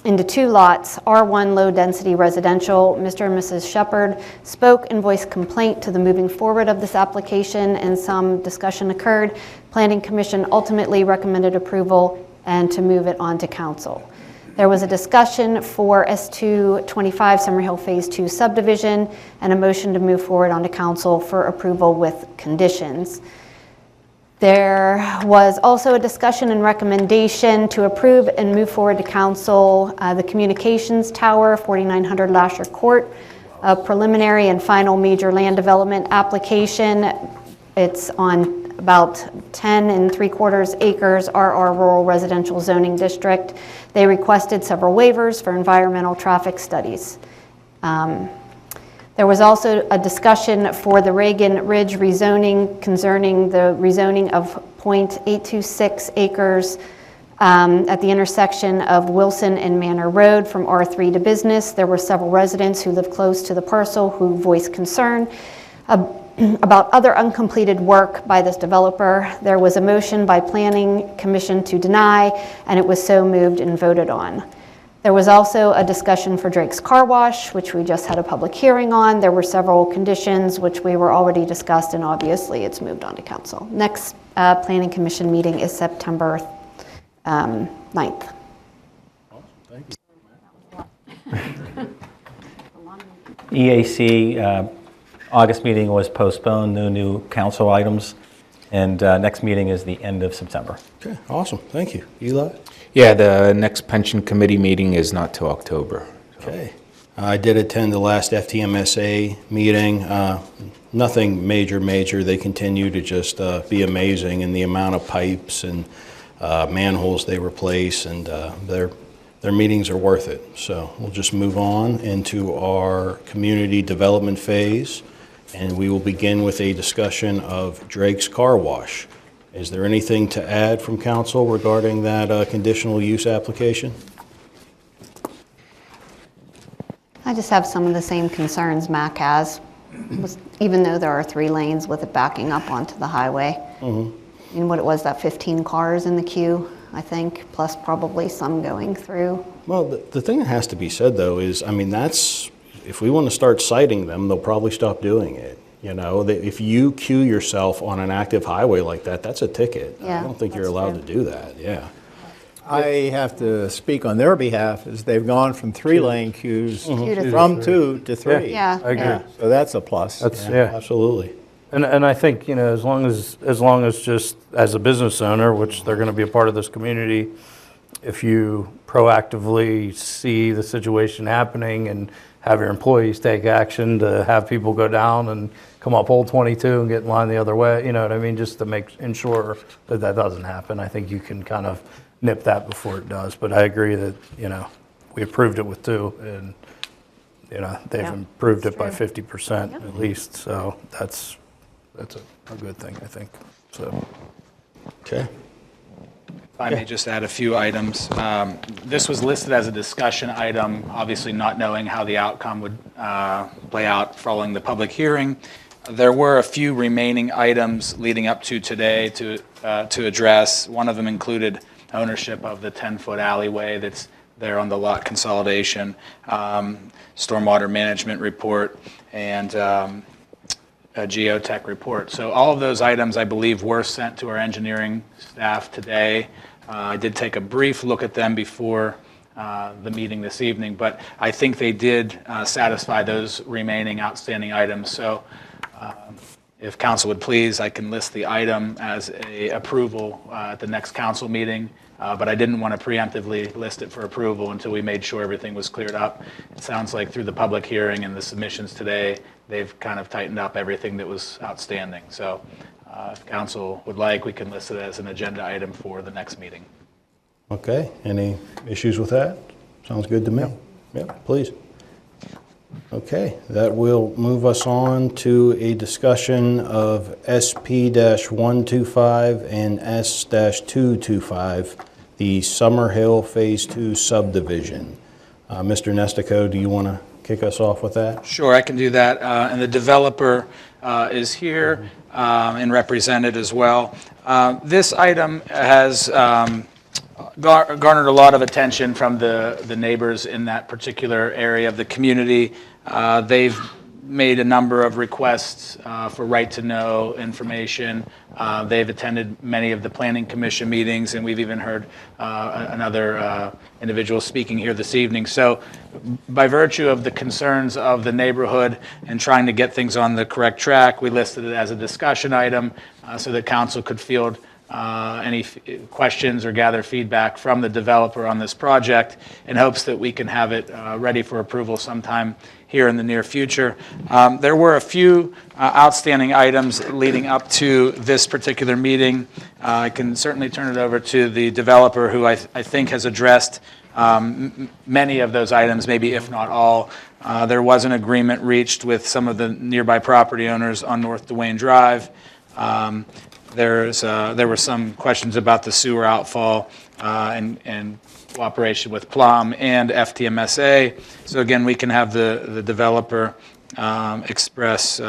into 2 lots, R1 low density residential. Mr. and Mrs. Shepherd spoke and voiced complaint to the moving forward of this application, and some discussion occurred. Planning Commission ultimately recommended approval and to move it on to council. There was a discussion for S225 Summerhill Phase 2 subdivision and a motion to move forward onto council for approval with conditions. There was also a discussion and recommendation to approve and move forward to council the communications tower, 4900 Lasher Court, a preliminary and final major land development application. It's on about 10 3/4 acres RR Rural Residential Zoning District. They requested several waivers for environmental traffic studies. There was also a discussion for the Reagan Ridge rezoning concerning the rezoning of .826 acres at the intersection of Wilson and Manor Road from R3 to business. There were several residents who live close to the parcel who voiced concern about other uncompleted work by this developer. There was a motion by Planning Commission to deny, and it was so moved and voted on. There was also a discussion for Drake's Car Wash, which we just had a public hearing on. There were several conditions which we were already discussed, and obviously it's moved on to council. Next Planning Commission meeting is September 9th.
EAC, August meeting was postponed, no new council items, and next meeting is the end of September.
Okay, awesome, thank you. Eli?
Yeah, the next pension committee meeting is not till October.
Okay. I did attend the last FTMSA meeting. Nothing major. They continue to just be amazing in the amount of pipes and manholes they replace, and their meetings are worth it. So we'll just move on into our community development phase, and we will begin with a discussion of Drake's Car Wash. Is there anything to add from council regarding that conditional use application?
I just have some of the same concerns Mac has, even though there are 3 lanes with it backing up onto the highway. Mm-hmm. And what it was, that 15 cars in the queue, I think, plus probably some going through.
Well, the thing that has to be said, though, is, I mean, that's, if we want to start citing them, they'll probably stop doing it. You know, if you queue yourself on an active highway like that, that's a ticket.
Yeah,
I don't think you're allowed to do that, yeah.
I have to speak on their behalf, as they've gone from 3-lane queues
to
from 2 to 3.
Yeah.
I agree.
So that's a plus.
That's, yeah.
Absolutely.
And I think, you know, as long as just as a business owner, which they're going to be a part of this community, if you proactively see the situation happening and have your employees take action to have people go down and come up Old 22 and get in line the other way, you know what I mean, just to ensure that that doesn't happen, I think you can kind of nip that before it does. But I agree that, you know, we approved it with 2, and, you know, they've
Yeah,
improved it by
that's true.
50%
Yep.
at least, so that's a good thing, I think, so.
Okay.
If I may just add a few items. This was listed as a discussion item, obviously not knowing how the outcome would play out following the public hearing. There were a few remaining items leading up to today to address. One of them included ownership of the 10-foot alleyway that's there on the lot consolidation, stormwater management report, and a geotech report. So all of those items, I believe, were sent to our engineering staff today. I did take a brief look at them before the meeting this evening, but I think they did satisfy those remaining outstanding items. So if council would please, I can list the item as a approval at the next council meeting, but I didn't want to preemptively list it for approval until we made sure everything was cleared up. It sounds like through the public hearing and the submissions today, they've kind of tightened up everything that was outstanding. So if council would like, we can list it as an agenda item for the next meeting.
Okay, any issues with that? Sounds good to me. Yeah, please. Okay, that will move us on to a discussion of SP-125 and S-225, the Summerhill Phase 2 subdivision. Mr. Nestico, do you want to kick us off with that?
Sure, I can do that. And the developer is here and represented as well. This item has garnered a lot of attention from the neighbors in that particular area of the community. They've made a number of requests for right-to-know information. They've attended many of the Planning Commission meetings, and we've even heard another individual speaking here this evening. So by virtue of the concerns of the neighborhood and trying to get things on the correct track, we listed it as a discussion item so that council could field any questions or gather feedback from the developer on this project in hopes that we can have it ready for approval sometime here in the near future. There were a few outstanding items leading up to this particular meeting. I can certainly turn it over to the developer, who I think has addressed many of those items, maybe if not all. There was an agreement reached with some of the nearby property owners on North Duane Drive. There were some questions about the sewer outfall and cooperation with Plum and FTMSA. So again, we can have the developer express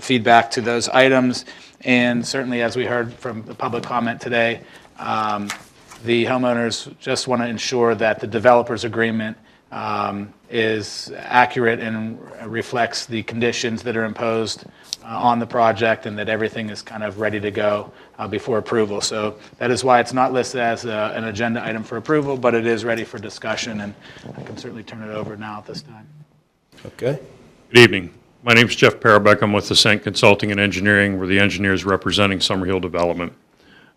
feedback to those items. And certainly, as we heard from the public comment today, the homeowners just want to ensure that the developer's agreement is accurate and reflects the conditions that are imposed on the project, and that everything is kind of ready to go before approval. So that is why it's not listed as an agenda item for approval, but it is ready for discussion, and I can certainly turn it over now at this time.
Okay.
Good evening. My name is Jeff Parabeck. I'm with Ascent Consulting and Engineering. We're the engineers representing Summerhill Development.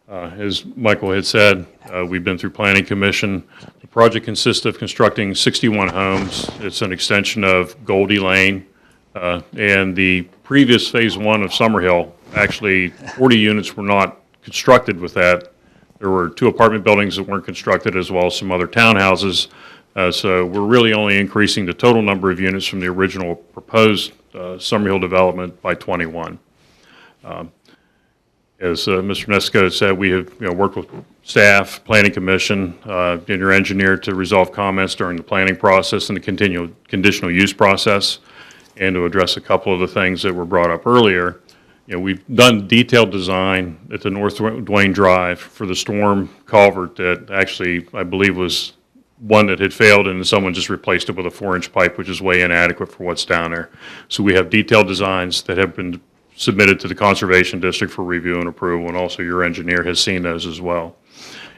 As Michael had said, we've been through Planning Commission. The project consists of constructing 61 homes. It's an extension of Goldie Lane. And the previous Phase 1 of Summerhill, actually 40 units were not constructed with that. There were 2 apartment buildings that weren't constructed, as well as some other townhouses. So we're really only increasing the total number of units from the original proposed Summerhill development by 21. As Mr. Nestico said, we have worked with staff, Planning Commission, and your engineer to resolve comments during the planning process and the conditional use process. And to address a couple of the things that were brought up earlier, we've done detailed design at the North Duane Drive for the storm culvert that actually, I believe, was one that had failed, and someone just replaced it with a 4-inch pipe, which is way inadequate for what's down there. So we have detailed designs that have been submitted to the Conservation District for review and approval, and also your engineer has seen those as well.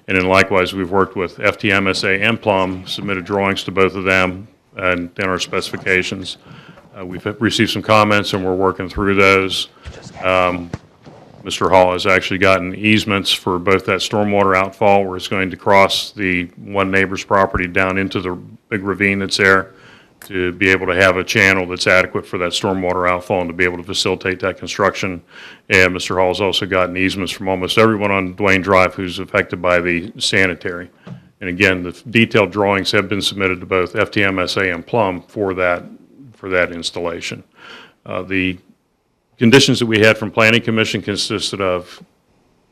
And then likewise, we've worked with FTMSA and Plum, submitted drawings to both of them and our specifications. We've received some comments, and we're working through those. Mr. Hall has actually gotten easements for both that stormwater outfall where it's going to cross the one neighbor's property down into the big ravine that's there, to be able to have a channel that's adequate for that stormwater outfall and to be able to facilitate that construction. And Mr. Hall has also gotten easements from almost everyone on Dwayne Drive who's affected by the sanitary. And again, the detailed drawings have been submitted to both FTMSA and Plum for that installation. The conditions that we had from Planning Commission consisted of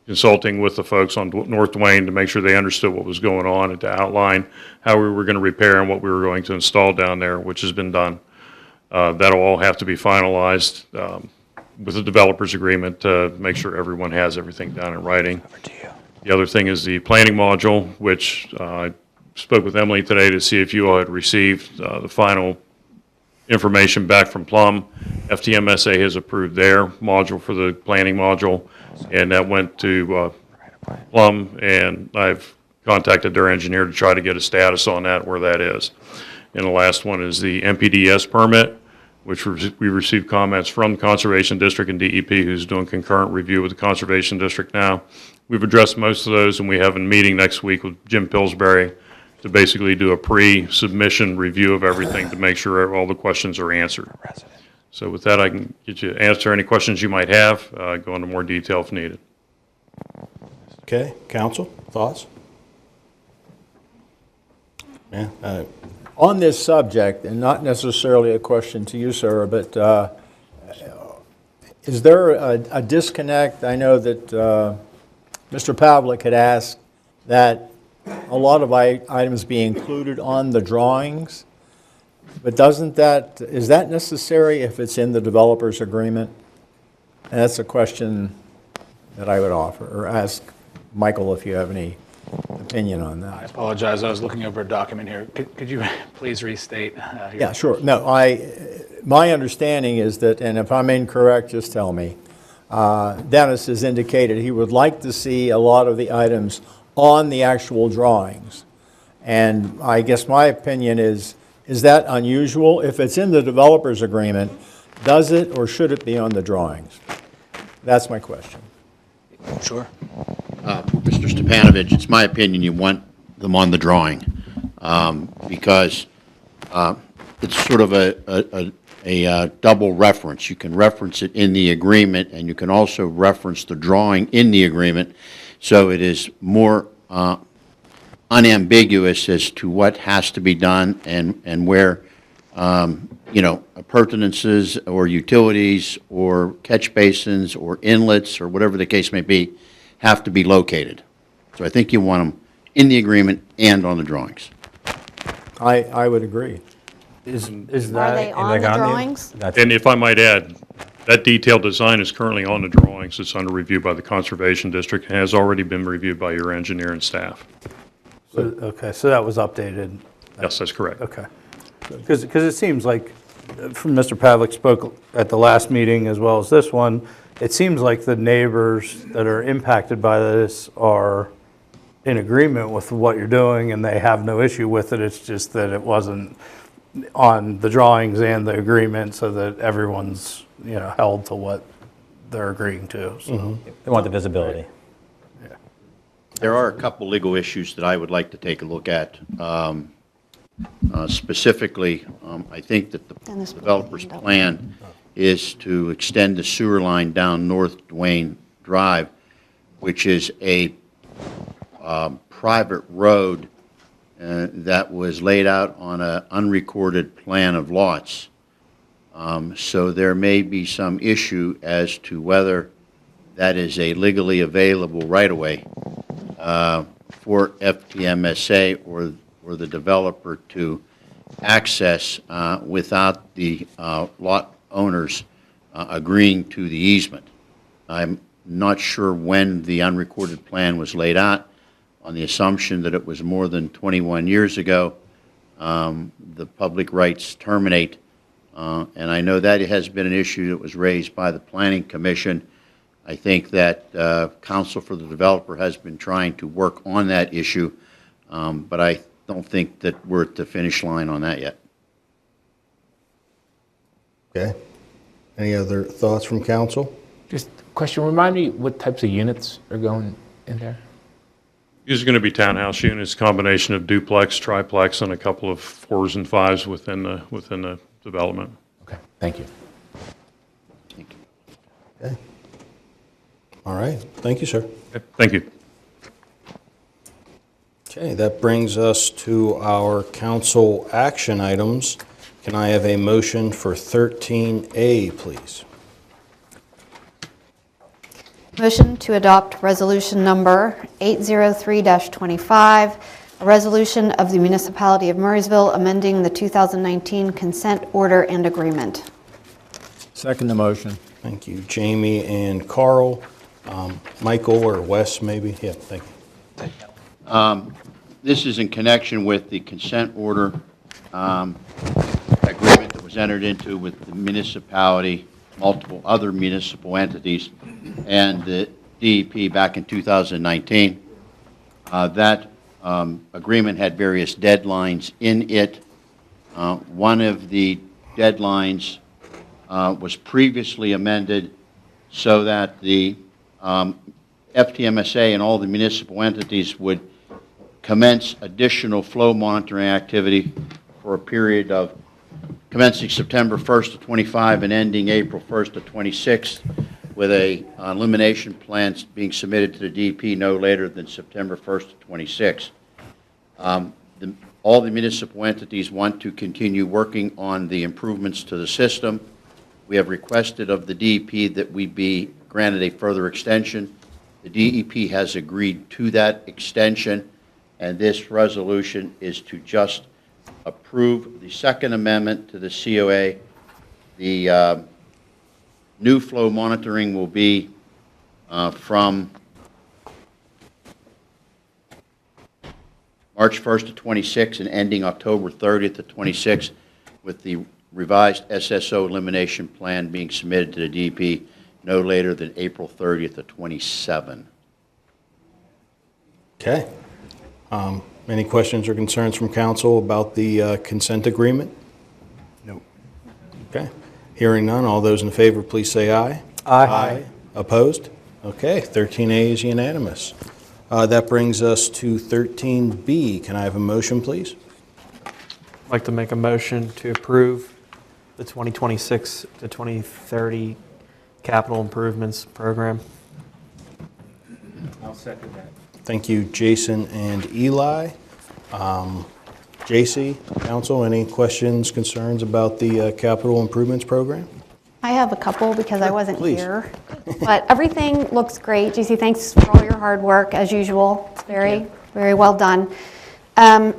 consulting with the folks on North Dwayne to make sure they understood what was going on and to outline how we were going to repair and what we were going to install down there, which has been done. That'll all have to be finalized with the developer's agreement to make sure everyone has everything down in writing. The other thing is the planning module, which I spoke with Emily today to see if you all had received the final information back from Plum. FTMSA has approved their module for the planning module, and that went to Plum, and I've contacted their engineer to try to get a status on that, where that is. And the last one is the MPDS permit, which we received comments from the Conservation District and DEP, who's doing concurrent review with the Conservation District now. We've addressed most of those, and we have a meeting next week with Jim Pillsbury to basically do a pre-submission review of everything to make sure all the questions are answered. So with that, I can get you to answer any questions you might have, go into more detail if needed.
Okay, council, thoughts? Yeah.
On this subject, and not necessarily a question to you, sir, but is there a disconnect? I know that Mr. Pavlik had asked that a lot of items be included on the drawings, but is that necessary if it's in the developer's agreement? And that's a question that I would offer, or ask Michael if you have any opinion on that.
I apologize, I was looking over a document here. Could you please restate?
Yeah, sure. No, my understanding is that, and if I'm incorrect, just tell me, Dennis has indicated he would like to see a lot of the items on the actual drawings. And I guess my opinion is that unusual? If it's in the developer's agreement, does it or should it be on the drawings? That's my question.
Sure.
Mr. Stepanovich, it's my opinion you want them on the drawing because it's sort of a double reference. You can reference it in the agreement, and you can also reference the drawing in the agreement, so it is more unambiguous as to what has to be done and where, appurtenances or utilities or catch basins or inlets or whatever the case may be have to be located. So I think you want them in the agreement and on the drawings.
I would agree.
Is
Are they on the drawings?
And if I might add, that detailed design is currently on the drawings. It's under review by the Conservation District and has already been reviewed by your engineer and staff.
Okay, so that was updated.
Yes, that's correct.
Okay. Because it seems like, from Mr. Pavlik spoke at the last meeting as well as this one, it seems like the neighbors that are impacted by this are in agreement with what you're doing and they have no issue with it. It's just that it wasn't on the drawings and the agreement so that everyone's, held to what they're agreeing to. So.
They want the visibility.
There are a couple legal issues that I would like to take a look at. Specifically, I think that the developer's plan is to extend the sewer line down North Dwayne Drive, which is a private road that was laid out on an unrecorded plan of lots. So there may be some issue as to whether that is a legally available right-of-way for FTMSA or the developer to access without the lot owners agreeing to the easement. I'm not sure when the unrecorded plan was laid out. On the assumption that it was more than 21 years ago, the public rights terminate. And I know that it has been an issue that was raised by the Planning Commission. I think that counsel for the developer has been trying to work on that issue, but I don't think that we're at the finish line on that yet.
Okay. Any other thoughts from council?
Just a question, remind me what types of units are going in there?
These are going to be townhouse units, combination of duplex, triplex, and a couple of 4s and 5s within the development.
Okay, thank you.
Okay. All right, thank you, sir.
Okay, thank you.
Okay, that brings us to our council action items. Can I have a motion for 13A, please?
Motion to adopt resolution number 803-25, a resolution of the Municipality of Murraysville amending the 2019 consent order and agreement.
Second the motion.
Thank you, Jamie and Carl. Michael or Wes, maybe? Yeah, thank you.
This is in connection with the consent order agreement that was entered into with the municipality, multiple other municipal entities, and the DEP back in 2019. That agreement had various deadlines in it. One of the deadlines was previously amended so that the FTMSA and all the municipal entities would commence additional flow monitoring activity for a period of commencing September 1st of 25 and ending April 1st of 26, with a elimination plan being submitted to the DEP no later than September 1st of 26. All the municipal entities want to continue working on the improvements to the system. We have requested of the DEP that we be granted a further extension. The DEP has agreed to that extension, and this resolution is to just approve the second amendment to the COA. The new flow monitoring will be from March 1st to 26 and ending October 30th to 26, with the revised SSO elimination plan being submitted to the DEP no later than April 30th to 27.
Okay. Any questions or concerns from council about the consent agreement?
No.
Okay. Hearing none, all those in favor, please say aye.
Aye.
Opposed? Okay, 13A is unanimous. That brings us to 13B. Can I have a motion, please?
I'd like to make a motion to approve the 2026 to 2030 capital improvements program.
I'll second that.
Thank you, Jason and Eli. JC, council, any questions, concerns about the capital improvements program?
I have a couple because I wasn't
please.
here. But everything looks great. GC, thanks for all your hard work, as usual. It's very, very well done. I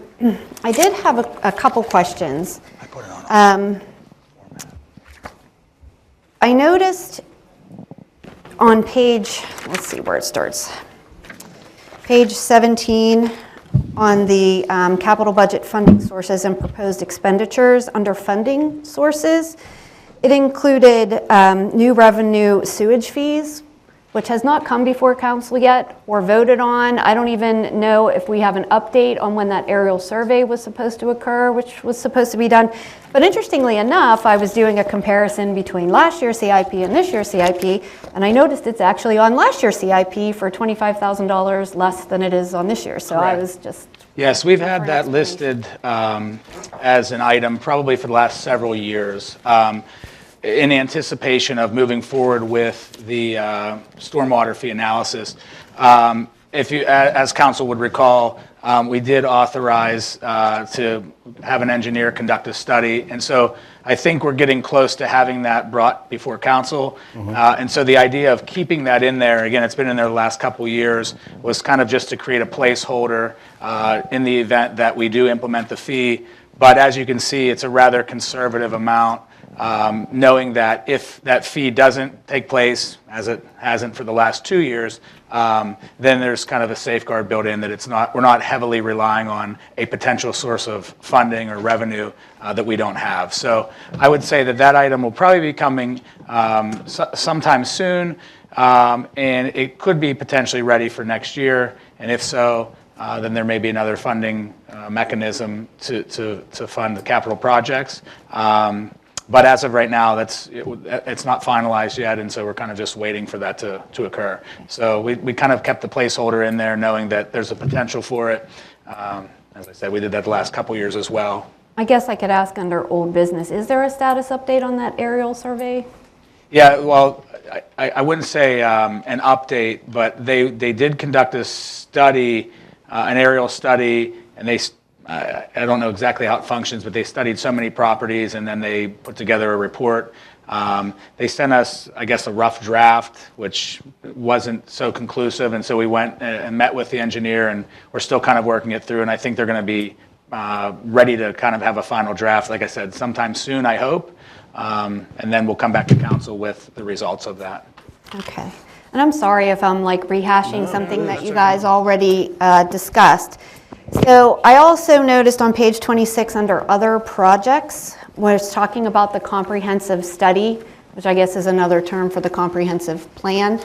did have a couple questions. I noticed on page, let's see where it starts. Page 17 on the capital budget funding sources and proposed expenditures under funding sources. It included new revenue sewage fees, which has not come before council yet or voted on. I don't even know if we have an update on when that aerial survey was supposed to occur, which was supposed to be done. But interestingly enough, I was doing a comparison between last year's CIP and this year's CIP, and I noticed it's actually on last year's CIP for $25,000 less than it is on this year. So I was just...
Yes, we've had that listed as an item probably for the last several years in anticipation of moving forward with the stormwater fee analysis. If you, as council would recall, we did authorize to have an engineer conduct a study, and so I think we're getting close to having that brought before council. And so the idea of keeping that in there, again, it's been in there the last couple of years, was kind of just to create a placeholder in the event that we do implement the fee. But as you can see, it's a rather conservative amount, knowing that if that fee doesn't take place, as it hasn't for the last 2 years, then there's kind of a safeguard built in that we're not heavily relying on a potential source of funding or revenue that we don't have. So I would say that item will probably be coming sometime soon, and it could be potentially ready for next year. And if so, then there may be another funding mechanism to fund the capital projects. But as of right now, it's not finalized yet, and so we're kind of just waiting for that to occur. So we kind of kept the placeholder in there, knowing that there's a potential for it. As I said, we did that the last couple years as well.
I guess I could ask under old business, is there a status update on that aerial survey?
Yeah, well, I wouldn't say an update, but they did conduct a study, an aerial study, and I don't know exactly how it functions, but they studied so many properties, and then they put together a report. They sent us, I guess, a rough draft, which wasn't so conclusive, and so we went and met with the engineer, and we're still kind of working it through, and I think they're going to be ready to kind of have a final draft, like I said, sometime soon, I hope. And then we'll come back to council with the results of that.
Okay. And I'm sorry if I'm like rehashing something that you guys already discussed. So I also noticed on page 26 under other projects, where it's talking about the comprehensive study, which I guess is another term for the comprehensive plan.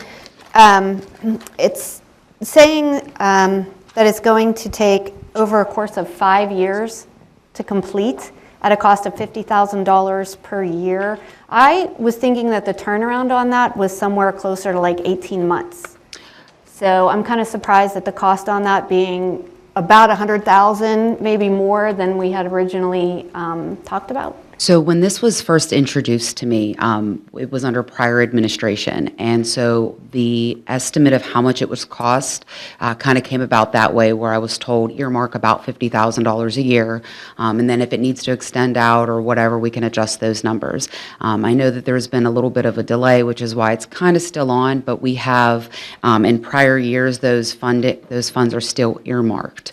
It's saying that it's going to take over a course of 5 years to complete at a cost of $50,000 per year. I was thinking that the turnaround on that was somewhere closer to like 18 months. So I'm kind of surprised at the cost on that being about $100,000, maybe more than we had originally talked about.
So when this was first introduced to me, it was under prior administration. And so the estimate of how much it was cost kind of came about that way, where I was told earmark about $50,000 a year. And then if it needs to extend out or whatever, we can adjust those numbers. I know that there's been a little bit of a delay, which is why it's kind of still on, but we have in prior years, those funds are still earmarked.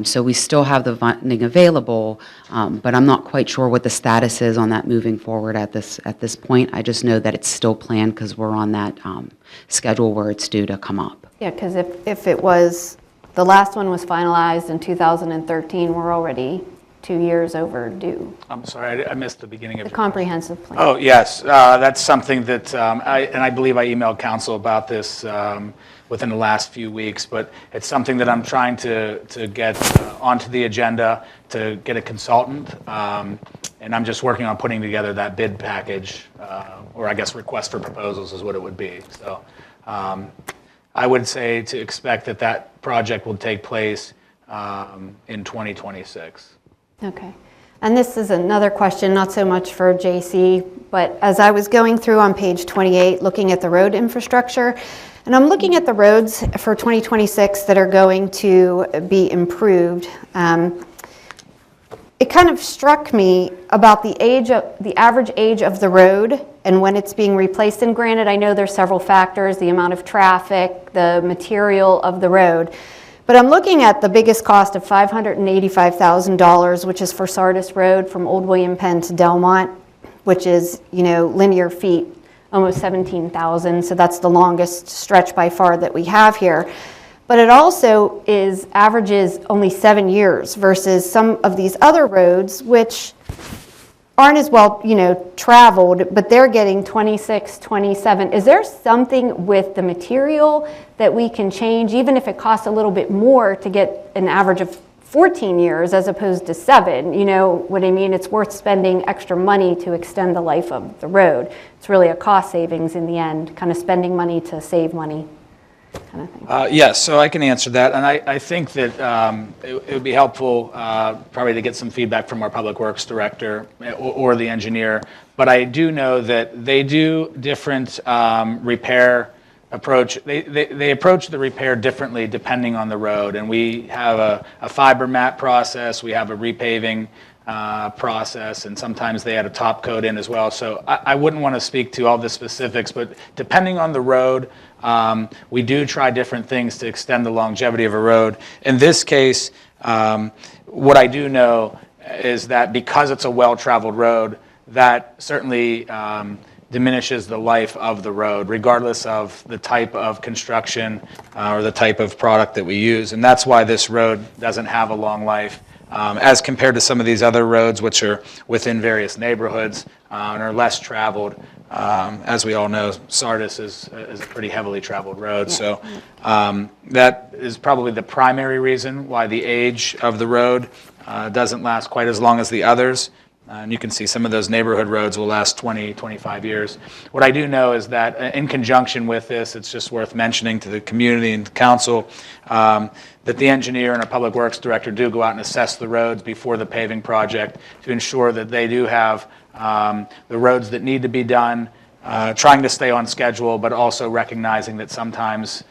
So we still have the funding available, but I'm not quite sure what the status is on that moving forward at this point. I just know that it's still planned because we're on that schedule where it's due to come up.
Yeah, because if it was, the last one was finalized in 2013, we're already 2 years overdue.
I'm sorry, I missed the beginning of
The comprehensive plan.
Oh, yes, that's something that, I believe I emailed council about this within the last few weeks, but it's something that I'm trying to get onto the agenda, to get a consultant, and I'm just working on putting together that bid package, or I guess request for proposals is what it would be. So I would say to expect that project will take place in 2026.
Okay. And this is another question, not so much for JC, but as I was going through on page 28, looking at the road infrastructure, and I'm looking at the roads for 2026 that are going to be improved. It kind of struck me about the average age of the road and when it's being replaced. And granted, I know there's several factors, the amount of traffic, the material of the road. But I'm looking at the biggest cost of $585,000, which is for Sardis Road from Old William Penn to Delmont, which is, linear feet, almost 17,000. So that's the longest stretch by far that we have here. But it also averages only 7 years versus some of these other roads, which aren't as well, traveled, but they're getting 26, 27. Is there something with the material that we can change, even if it costs a little bit more to get an average of 14 years as opposed to 7? You know what I mean? It's worth spending extra money to extend the life of the road. It's really a cost savings in the end, kind of spending money to save money. Kind of thing.
Yes, so I can answer that, and I think that it would be helpful probably to get some feedback from our Public Works Director or the engineer, but I do know that they do different repair approach. They approach the repair differently depending on the road, and we have a fiber mat process, we have a repaving process, and sometimes they add a top coat in as well. So I wouldn't want to speak to all the specifics, but depending on the road, we do try different things to extend the longevity of a road. In this case, what I do know is that because it's a well-traveled road, that certainly diminishes the life of the road, regardless of the type of construction or the type of product that we use. And that's why this road doesn't have a long life, as compared to some of these other roads, which are within various neighborhoods and are less traveled. As we all know, Sardis is a pretty heavily traveled road. Yeah. So that is probably the primary reason why the age of the road doesn't last quite as long as the others. And you can see some of those neighborhood roads will last 20, 25 years. What I do know is that in conjunction with this, it's just worth mentioning to the community and council that the engineer and our public works director do go out and assess the roads before the paving project to ensure that they do have the roads that need to be done, trying to stay on schedule, but also recognizing that sometimes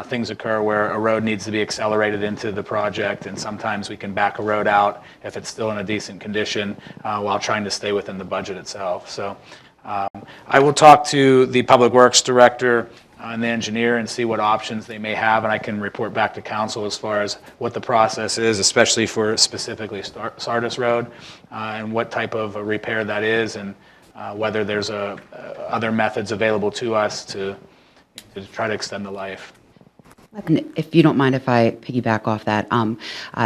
things occur where a road needs to be accelerated into the project, and sometimes we can back a road out if it's still in a decent condition while trying to stay within the budget itself. So I will talk to the Public Works Director and the engineer and see what options they may have, and I can report back to council as far as what the process is, especially for specifically Sardis Road, and what type of a repair that is, and whether there's other methods available to us to try to extend the life.
And if you don't mind if I piggyback off that,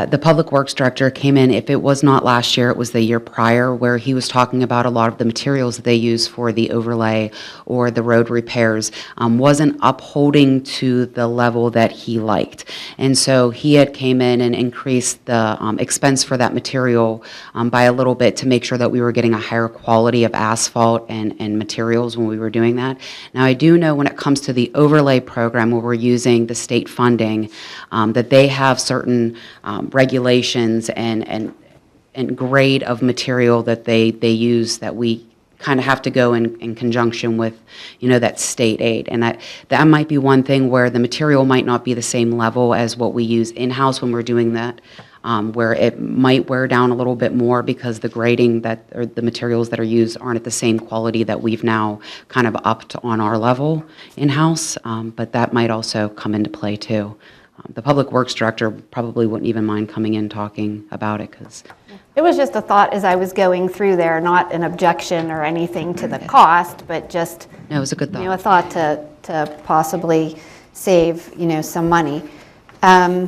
the Public Works Director came in, if it was not last year, it was the year prior, where he was talking about a lot of the materials that they use for the overlay or the road repairs wasn't upholding to the level that he liked. And so he had came in and increased the expense for that material by a little bit to make sure that we were getting a higher quality of asphalt and materials when we were doing that. Now, I do know when it comes to the overlay program where we're using the state funding, that they have certain regulations and grade of material that they use that we kind of have to go in conjunction with, that state aid. And that might be one thing where the material might not be the same level as what we use in-house when we're doing that, where it might wear down a little bit more because the grading or the materials that are used aren't at the same quality that we've now kind of upped on our level in-house, but that might also come into play too. The Public Works Director probably wouldn't even mind coming in talking about it because
It was just a thought as I was going through there, not an objection or anything to the cost, but just
no, it was a good thought.
A thought to possibly save some money. I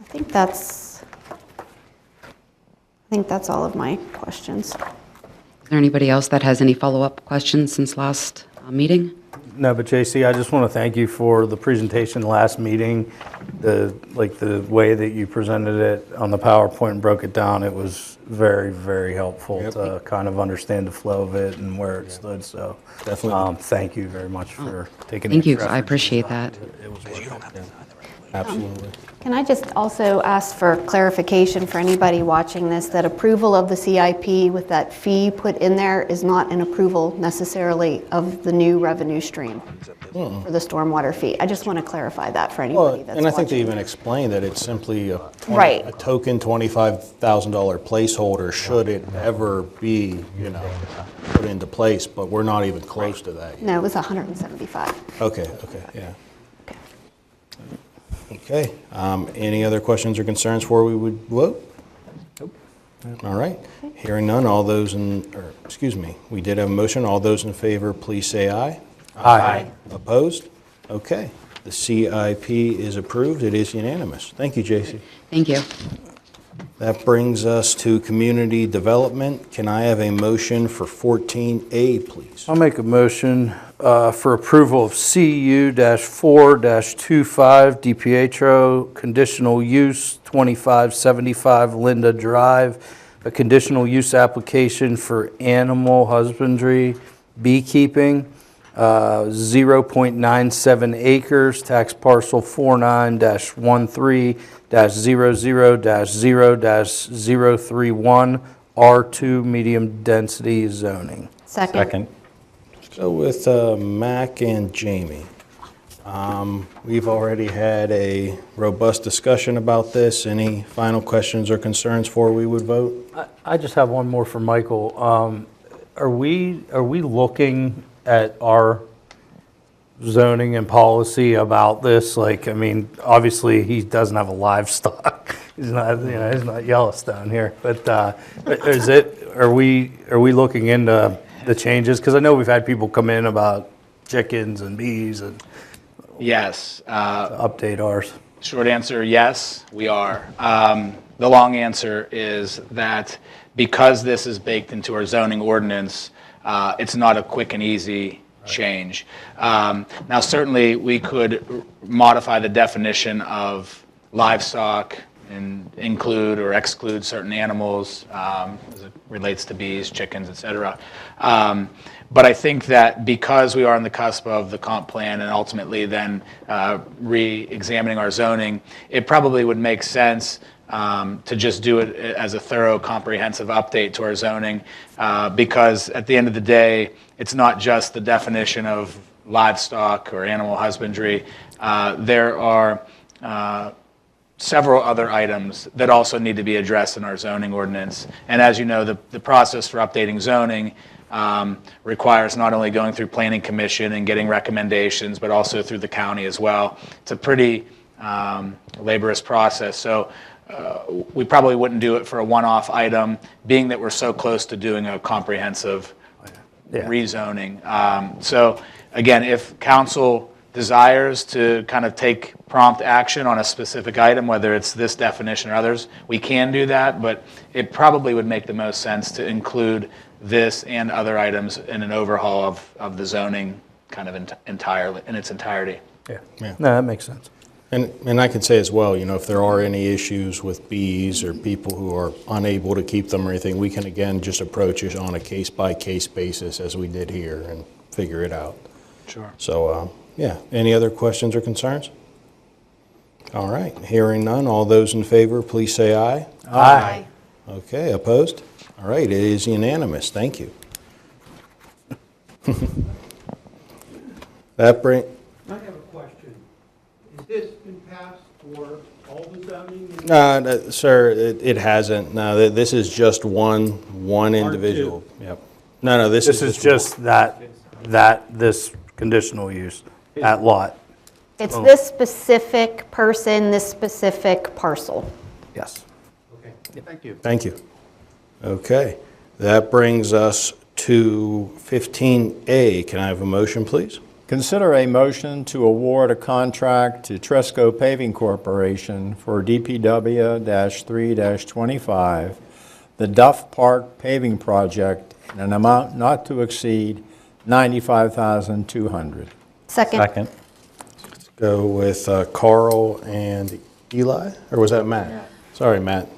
think that's all of my questions.
Is there anybody else that has any follow-up questions since last meeting?
No, but JC, I just want to thank you for the presentation last meeting, the way that you presented it on the PowerPoint and broke it down. It was very, very helpful to kind of understand the flow of it and where it stood. So
definitely,
thank you very much for taking.
Thank you. I appreciate that.
It was worth it.
Absolutely.
Can I just also ask for clarification for anybody watching this, that approval of the CIP with that fee put in there is not an approval necessarily of the new revenue stream for the stormwater fee? I just want to clarify that for anybody that's
and I think they
watching.
even explained that it's simply a
Right.
a token $25,000 placeholder should it ever be, put into place, but we're not even close to that yet.
No, it was 175.
Okay, yeah. Okay, any other questions or concerns before we would vote? Nope. All right, hearing none, we did have a motion. All those in favor, please say aye.
Aye.
Opposed? Okay, the CIP is approved. It is unanimous. Thank you, J.C.
Thank you.
That brings us to community development. Can I have a motion for 14A, please?
I'll make a motion for approval of CU-4-25 DiPietro, conditional use 2575 Linda Drive, a conditional use application for animal husbandry, beekeeping, 0.97 acres, tax parcel 49-13-00-0-031, R2 medium density zoning.
Second.
So with Mac and Jamie, we've already had a robust discussion about this. Any final questions or concerns before we would vote?
I just have one more for Michael. Are we looking at our zoning and policy about this? Obviously he doesn't have a livestock. He's not, he's not Yellowstone here. But are we looking into the changes? Because I know we've had people come in about chickens and bees and
Yes.
Update ours.
Short answer, yes, we are. The long answer is that because this is baked into our zoning ordinance, it's not a quick and easy change. Now, certainly, we could modify the definition of livestock and include or exclude certain animals as it relates to bees, chickens, et cetera. But I think that because we are on the cusp of the comp plan and ultimately then re-examining our zoning, it probably would make sense to just do it as a thorough, comprehensive update to our zoning, because at the end of the day, it's not just the definition of livestock or animal husbandry. There are several other items that also need to be addressed in our zoning ordinance. And as you know, the process for updating zoning requires not only going through Planning Commission and getting recommendations, but also through the county as well. It's a pretty laborious process. So we probably wouldn't do it for a one-off item, being that we're so close to doing a comprehensive rezoning. So again, if council desires to kind of take prompt action on a specific item, whether it's this definition or others, we can do that, but it probably would make the most sense to include this and other items in an overhaul of the zoning kind of entirely, in its entirety.
Yeah. No, that makes sense.
And I can say as well, if there are any issues with bees or people who are unable to keep them or anything, we can again just approach it on a case-by-case basis as we did here and figure it out.
Sure.
So, yeah, any other questions or concerns? All right, hearing none, all those in favor, please say aye.
Aye.
Okay, opposed? All right, it is unanimous, thank you. That bring.
I have a question. Has this been passed for all the zoning?
No, sir, it hasn't. No, this is just one individual. Yep. No, this is
just this conditional use, that lot.
It's this specific person, this specific parcel.
Yes.
Okay, thank you.
Thank you. Okay, that brings us to 15A. Can I have a motion, please?
Consider a motion to award a contract to Tresco Paving Corporation for DPW-3-25, the Duff Park paving project, in an amount not to exceed $95,200.
Second.
Second.
Let's go with Carl and Eli, or was that Matt? Sorry, Matt,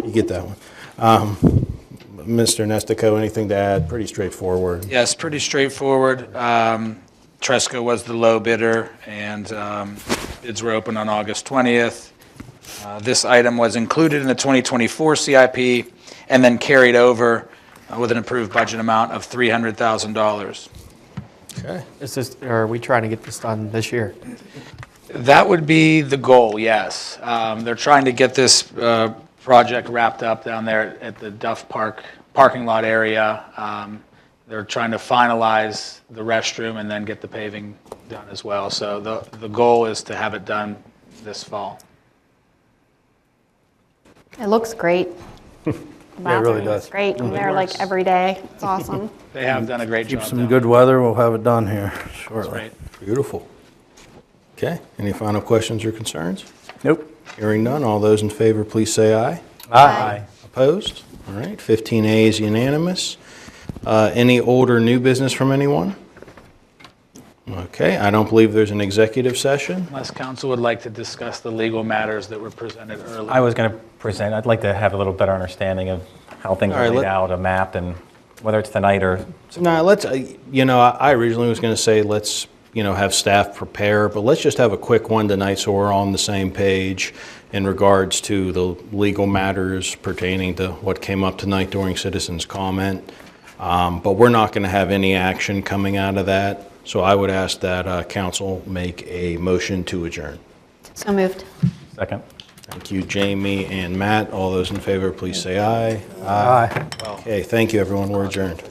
you get that one. Mr. Nestico, anything to add? Pretty straightforward.
Yes, pretty straightforward. Tresco was the low bidder, and bids were open on August 20th. This item was included in the 2024 CIP and then carried over with an approved budget amount of $300,000.
Okay.
Are we trying to get this done this year?
That would be the goal, yes. They're trying to get this project wrapped up down there at the Duff Park parking lot area. They're trying to finalize the restroom and then get the paving done as well. So the goal is to have it done this fall.
It looks great.
It really does.
It's great. I'm there like every day. It's awesome.
They have done a great job.
Keep some good weather, we'll have it done here shortly.
Right.
Beautiful. Okay, any final questions or concerns?
Nope.
Hearing none, all those in favor, please say aye.
Aye.
Opposed? All right, 15A is unanimous. Any old or new business from anyone? Okay, I don't believe there's an executive session.
Unless council would like to discuss the legal matters that were presented earlier.
I was going to present, I'd like to have a little better understanding of how things
All
are
right,
laid out, a map, and whether it's tonight or...
No, let's, I originally was going to say let's, have staff prepare, but let's just have a quick one tonight so we're on the same page in regards to the legal matters pertaining to what came up tonight during citizens' comment. But we're not going to have any action coming out of that. So I would ask that council make a motion to adjourn.
So moved.
Second.
Thank you, Jamie and Matt. All those in favor, please say aye.
Aye.
Okay, thank you, everyone. We're adjourned.